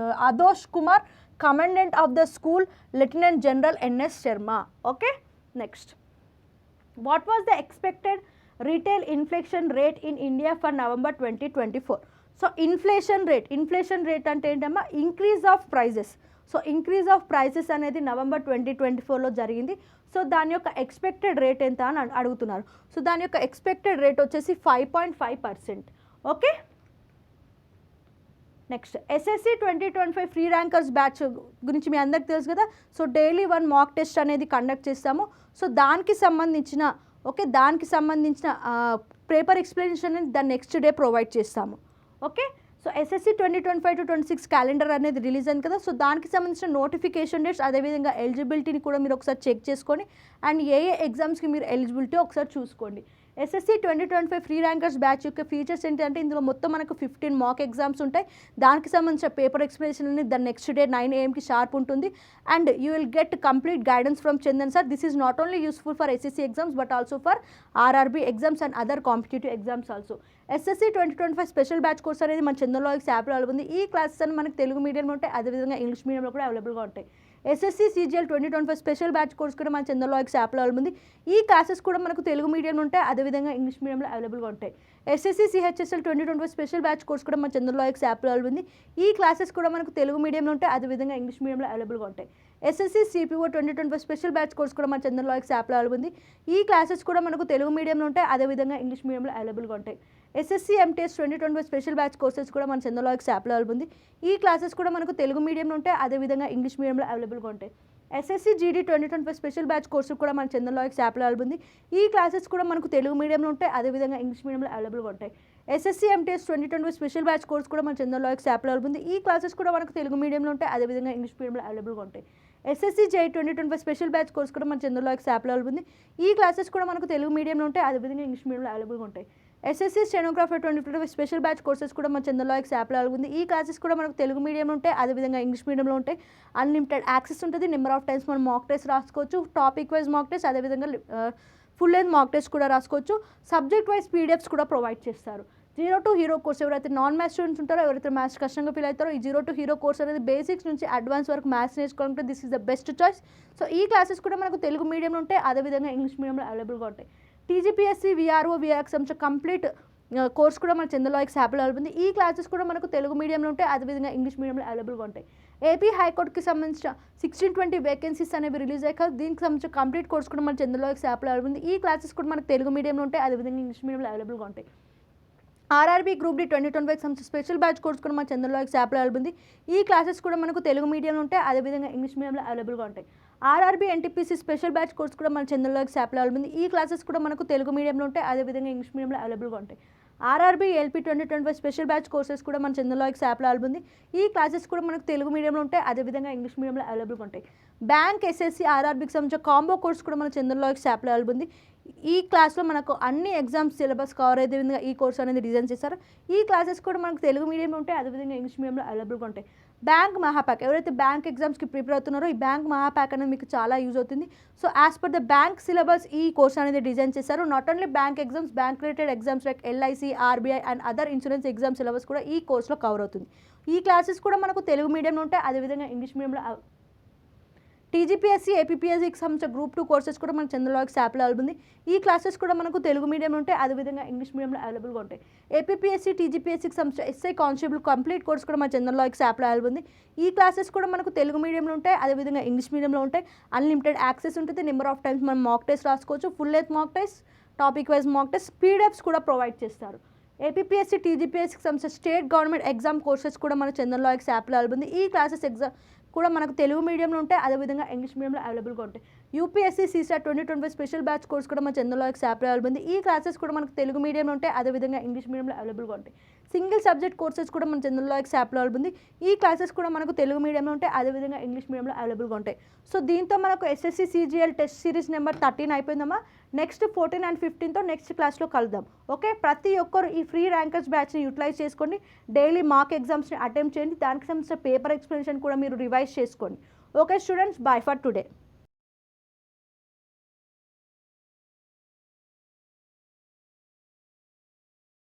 Adosh Kumar, commandant of the school lieutenant general N S Sharma. Okay, next, what was the expected retail inflation rate in India for November 2024? So inflation rate అంటే ఏంటమ్మా? Increase of prices. So increase of prices అనేది నవంబర్ 2024లో జరిగింది. సో దాని యొక్క ఎక్స్పెక్టెడ్ రేట్ ఎంత అని అడుగుతున్నారు. సో దాని యొక్క ఎక్స్పెక్టెడ్ రేట్ వచ్చేసి 5.5%. Okay, next, SSC 2025 free rankers batch గురించి మీ అందరికి తెలుసు కదా. సో డైలీ 1 మాక్ టెస్ట్ అనేది కండక్ట్ చేస్తాము. సో దానికి సంబంధించిన పేపర్ ఎక్స్ప్లెనేషన్ అనేది దాని నెక్స్ట్ డే ప్రొవైడ్ చేస్తాము. Okay, so SSC 2025 to 26 calendar అనేది రిలీజ్ అయింది కదా. సో దానికి సంబంధించిన నోటిఫికేషన్ డేట్స్, అదేవిధంగా ఎలిజిబిలిటీని కూడా మీరు ఒకసారి చెక్ చేసుకొని అండ్ ఏ ఎగ్జామ్స్కి మీరు ఎలిజిబిలిటీ ఒకసారి చూసుకోండి. ఎస్ఎస్సి 2025 ఫ్రీ ర్యాంకర్స్ బ్యాచ్ యొక్క ఫీచర్స్ ఏంటంటే ఇందులో మొత్తం మనకు 15 మాక్ ఎగ్జామ్స్ ఉంటాయి. దానికి సంబంధించిన పేపర్ ఎక్స్ప్లెనేషన్ అనేది దాని నెక్స్ట్ డే 9 AM షార్ప్ ఉంటుంది. And you will get complete guidance from Chandan sir. This is not only useful for SSC exams but also for RRB exams and other competitive exams also. SSC 2025 special batch course అనేది మన చందన్ లాజిక్స్ యాప్లో అవైలబుల్ ఉంది. ఈ క్లాసెస్ అని మనకు తెలుగు మీడియంలో ఉంటాయి, అదేవిధంగా ఇంగ్లీష్ మీడియంలో కూడా అవైలబుల్గా ఉంటాయి. SSC CGL 2025 special batch course కూడా మన చందన్ లాజిక్స్ యాప్లో అవైలబుల్ ఉంది. ఈ క్లాసెస్ కూడా మనకు తెలుగు మీడియంలో ఉంటాయి, అదేవిధంగా ఇంగ్లీష్ మీడియంలో అవైలబుల్గా ఉంటాయి. SSC CHSL 2025 special batch course కూడా మన చందన్ లాజిక్స్ యాప్లో అవైలబుల్ ఉంది. ఈ క్లాసెస్ కూడా మనకు తెలుగు మీడియంలో ఉంటాయి, అదేవిధంగా ఇంగ్లీష్ మీడియంలో అవైలబుల్గా ఉంటాయి. SSC CPO 2025 special batch course కూడా మన చందన్ లాజిక్స్ యాప్లో అవైలబుల్ ఉంది. ఈ క్లాసెస్ కూడా మనకు తెలుగు మీడియంలో ఉంటాయి, అదేవిధంగా ఇంగ్లీష్ మీడియంలో అవైలబుల్గా ఉంటాయి. SSC MTS 2025 special batch courses కూడా మన చందన్ లాజిక్స్ యాప్లో అవైలబుల్ ఉంది. ఈ క్లాసెస్ కూడా మనకు తెలుగు మీడియంలో ఉంటాయి, అదేవిధంగా ఇంగ్లీష్ మీడియంలో అవైలబుల్గా ఉంటాయి. SSC GD 2025 special batch course కూడా మన చందన్ లాజిక్స్ యాప్లో అవైలబుల్ ఉంది. ఈ క్లాసెస్ కూడా మనకు తెలుగు మీడియంలో ఉంటాయి, అదేవిధంగా ఇంగ్లీష్ మీడియంలో అవైలబుల్గా ఉంటాయి. SSC MTS 2025 special batch course కూడా మన చందన్ లాజిక్స్ యాప్లో అవైలబుల్ ఉంది. ఈ క్లాసెస్ కూడా మనకు తెలుగు మీడియంలో ఉంటాయి, అదేవిధంగా ఇంగ్లీష్ మీడియంలో అవైలబుల్గా ఉంటాయి. SSC JEE 2025 special batch course కూడా మన చందన్ లాజిక్స్ యాప్లో అవైలబుల్ ఉంది. ఈ క్లాసెస్ కూడా మనకు తెలుగు మీడియంలో ఉంటాయి, అదేవిధంగా ఇంగ్లీష్ మీడియంలో అవైలబుల్గా ఉంటాయి. SSC stenographer 2025 special batch courses కూడా మన చందన్ లాజిక్స్ యాప్లో అవైలబుల్ ఉంది. ఈ క్లాసెస్ కూడా మనకు తెలుగు మీడియంలో ఉంటాయి, అదేవిధంగా ఇంగ్లీష్ మీడియంలో ఉంటాయి. అన్లిమిటెడ్ యాక్సెస్ ఉంటుంది, నెంబర్ ఆఫ్ టైమ్స్ మనం మాక్ టెస్ట్ రాసుకోవచ్చు, టాపిక్ వైజ్ మాక్ టెస్ట్, అదేవిధంగా ఫుల్ లెంత్ మాక్ టెస్ట్ కూడా రాసుకోవచ్చు. సబ్జెక్ట్ వైజ్ పీడిఎఫ్స్ కూడా ప్రొవైడ్ చేస్తారు. 0 to హీరో కోర్స్ ఎవరైతే నాన్ మ్యాథ్స్ స్టూడెంట్స్ ఉంటారో, ఎవరైతే మ్యాథ్స్ కష్టంగా ఫీల్ అవుతారో, ఈ 0 to హీరో కోర్స్ అనేది బేసిక్స్ నుంచి అడ్వాన్స్ వరకు మ్యాథ్స్ నేర్చుకోవాలంటే this is the best choice. So ఈ క్లాసెస్ కూడా మనకు తెలుగు మీడియంలో ఉంటాయి, అదేవిధంగా ఇంగ్లీష్ మీడియంలో అవైలబుల్గా ఉంటాయి. టీజీపీఎస్సీ విఆర్ఓ విఆర్ఎక్స్ సంబంధించిన కంప్లీట్ కోర్స్ కూడా మన చందన్ లాజిక్స్ యాప్లో అవైలబుల్ ఉంది. ఈ క్లాసెస్ కూడా మనకు తెలుగు మీడియంలో ఉంటాయి, అదేవిధంగా ఇంగ్లీష్ మీడియంలో అవైలబుల్గా ఉంటాయి. ఏపీ హైకోర్టుకి సంబంధించిన 1620 వేకెన్సీస్ అనేవి రిలీజ్ అయ్యాక దీనికి సంబంధించిన కంప్లీట్ కోర్స్ కూడా మన చందన్ లాజిక్స్ యాప్లో అవైలబుల్ ఉంది. ఈ క్లాసెస్ కూడా మనకు తెలుగు మీడియంలో ఉంటాయి, అదేవిధంగా ఇంగ్లీష్ మీడియంలో అవైలబుల్గా ఉంటాయి. ఆర్ఆర్బీ గ్రూప్ డి 2025 సంబంధించిన స్పెషల్ బ్యాచ్ కోర్స్ కూడా మన చందన్ లాజిక్స్ యాప్లో అవైలబుల్ ఉంది. ఈ క్లాసెస్ కూడా మనకు తెలుగు మీడియంలో ఉంటాయి, అదేవిధంగా ఇంగ్లీష్ మీడియంలో అవైలబుల్గా ఉంటాయి. RRB NTPC special batch course కూడా మన చందన్ లాజిక్స్ యాప్లో అవైలబుల్ ఉంది. ఈ క్లాసెస్ కూడా మనకు తెలుగు మీడియంలో ఉంటాయి, అదేవిధంగా ఇంగ్లీష్ మీడియంలో అవైలబుల్గా ఉంటాయి. RRB LP 2025 special batch courses కూడా మన చందన్ లాజిక్స్ యాప్లో అవైలబుల్ ఉంది. ఈ క్లాసెస్ కూడా మనకు తెలుగు మీడియంలో ఉంటాయి, అదేవిధంగా ఇంగ్లీష్ మీడియంలో అవైలబుల్గా ఉంటాయి. బ్యాంక్ ఎస్ఎస్సి ఆర్ఆర్బీకి సంబంధించిన కాంబో కోర్స్ కూడా మన చందన్ లాజిక్స్ యాప్లో అవైలబుల్ ఉంది. ఈ క్లాస్లో మనకు అన్ని ఎగ్జామ్స్ సిలబస్ కవర్ అయ్యే విధంగా ఈ కోర్స్ అనేది డిజైన్ చేశారు. ఈ క్లాసెస్ కూడా మనకు తెలుగు మీడియంలో ఉంటాయి, అదేవిధంగా ఇంగ్లీష్ మీడియంలో అవైలబుల్గా ఉంటాయి. బ్యాంక్ మహాప్యాక్, ఎవరైతే బ్యాంక్ ఎగ్జామ్స్కి ప్రిపేర్ అవుతున్నారో ఈ బ్యాంక్ మహాప్యాక్ అనేది మీకు చాలా యూజ్ అవుతుంది. So as per the bank syllabus ఈ కోర్స్ అనేది డిజైన్ చేశారు. Not only bank exams, bank related exams like LIC, RBI and other insurance exam syllabus కూడా ఈ కోర్స్లో కవర్ అవుతుంది. ఈ క్లాసెస్ కూడా మనకు తెలుగు మీడియంలో ఉంటాయి, అదేవిధంగా ఇంగ్లీష్ మీడియంలో. టీజీపీఎస్సీ ఏపీపీఎస్సీకి సంబంధించిన గ్రూప్ 2 కోర్సెస్ కూడా మన చందన్ లాజిక్స్ యాప్లో అవైలబుల్ ఉంది. ఈ క్లాసెస్ కూడా మనకు తెలుగు మీడియంలో ఉంటాయి, అదేవిధంగా ఇంగ్లీష్ మీడియంలో అవైలబుల్గా ఉంటాయి. ఏపీపీఎస్సీ టీజీపీఎస్సీకి సంబంధించిన ఎస్ఐ కానిస్టేబుల్ కంప్లీట్ కోర్స్ కూడా మన చందన్ లాజిక్స్ యాప్లో అవైలబుల్ ఉంది. ఈ క్లాసెస్ కూడా మనకు తెలుగు మీడియంలో ఉంటాయి, అదేవిధంగా ఇంగ్లీష్ మీడియంలో ఉంటాయి. అన్లిమిటెడ్ యాక్సెస్ ఉంటుంది, నెంబర్ ఆఫ్ టైమ్స్ మనం మాక్ టెస్ట్ రాసుకోవచ్చు, full length mock test, topic wise mock test, PDFs కూడా ప్రొవైడ్ చేస్తారు. ఏపీపీఎస్సీ టీజీపీఎస్సీకి సంబంధించిన స్టేట్ గవర్నమెంట్ ఎగ్జామ్ కోర్సెస్ కూడా మన చందన్ లాజిక్స్ యాప్లో అవైలబుల్ ఉంది. ఈ క్లాసెస్ కూడా మనకు తెలుగు మీడియంలో ఉంటాయి, అదేవిధంగా ఇంగ్లీష్ మీడియంలో అవైలబుల్గా ఉంటాయి. UPSC CSAT 2025 special batch course కూడా మన చందన్ లాజిక్స్ యాప్లో అవైలబుల్ ఉంది. ఈ క్లాసెస్ కూడా మనకు తెలుగు మీడియంలో ఉంటాయి, అదేవిధంగా ఇంగ్లీష్ మీడియంలో అవైలబుల్గా ఉంటాయి. సింగిల్ సబ్జెక్ట్ కోర్సెస్ కూడా మన చందన్ లాజిక్స్ యాప్లో అవైలబుల్ ఉంది. ఈ క్లాసెస్ కూడా మనకు తెలుగు మీడియంలో ఉంటాయి, అదేవిధంగా ఇంగ్లీష్ మీడియంలో అవైలబుల్గా ఉంటాయి. సో దీంతో మనకు SSC CGL test series number 13 అయిపోయిందమ్మా. నెక్స్ట్ 14 and 15తో నెక్స్ట్ క్లాస్లో కలుద్దాం. ఓకే, ప్రతి ఒక్కరు ఈ ఫ్రీ ర్యాంకర్స్ బ్యాచ్ని యూటిలైజ్ చేసుకోండి. డైలీ మార్క్ ఎగ్జామ్స్ని అటెంప్ట్ చేయండి. దానికి సంబంధించిన పేపర్ ఎక్స్ప్లెనేషన్ కూడా మీరు రివైజ్ చేసుకోండి. Okay students, by for today.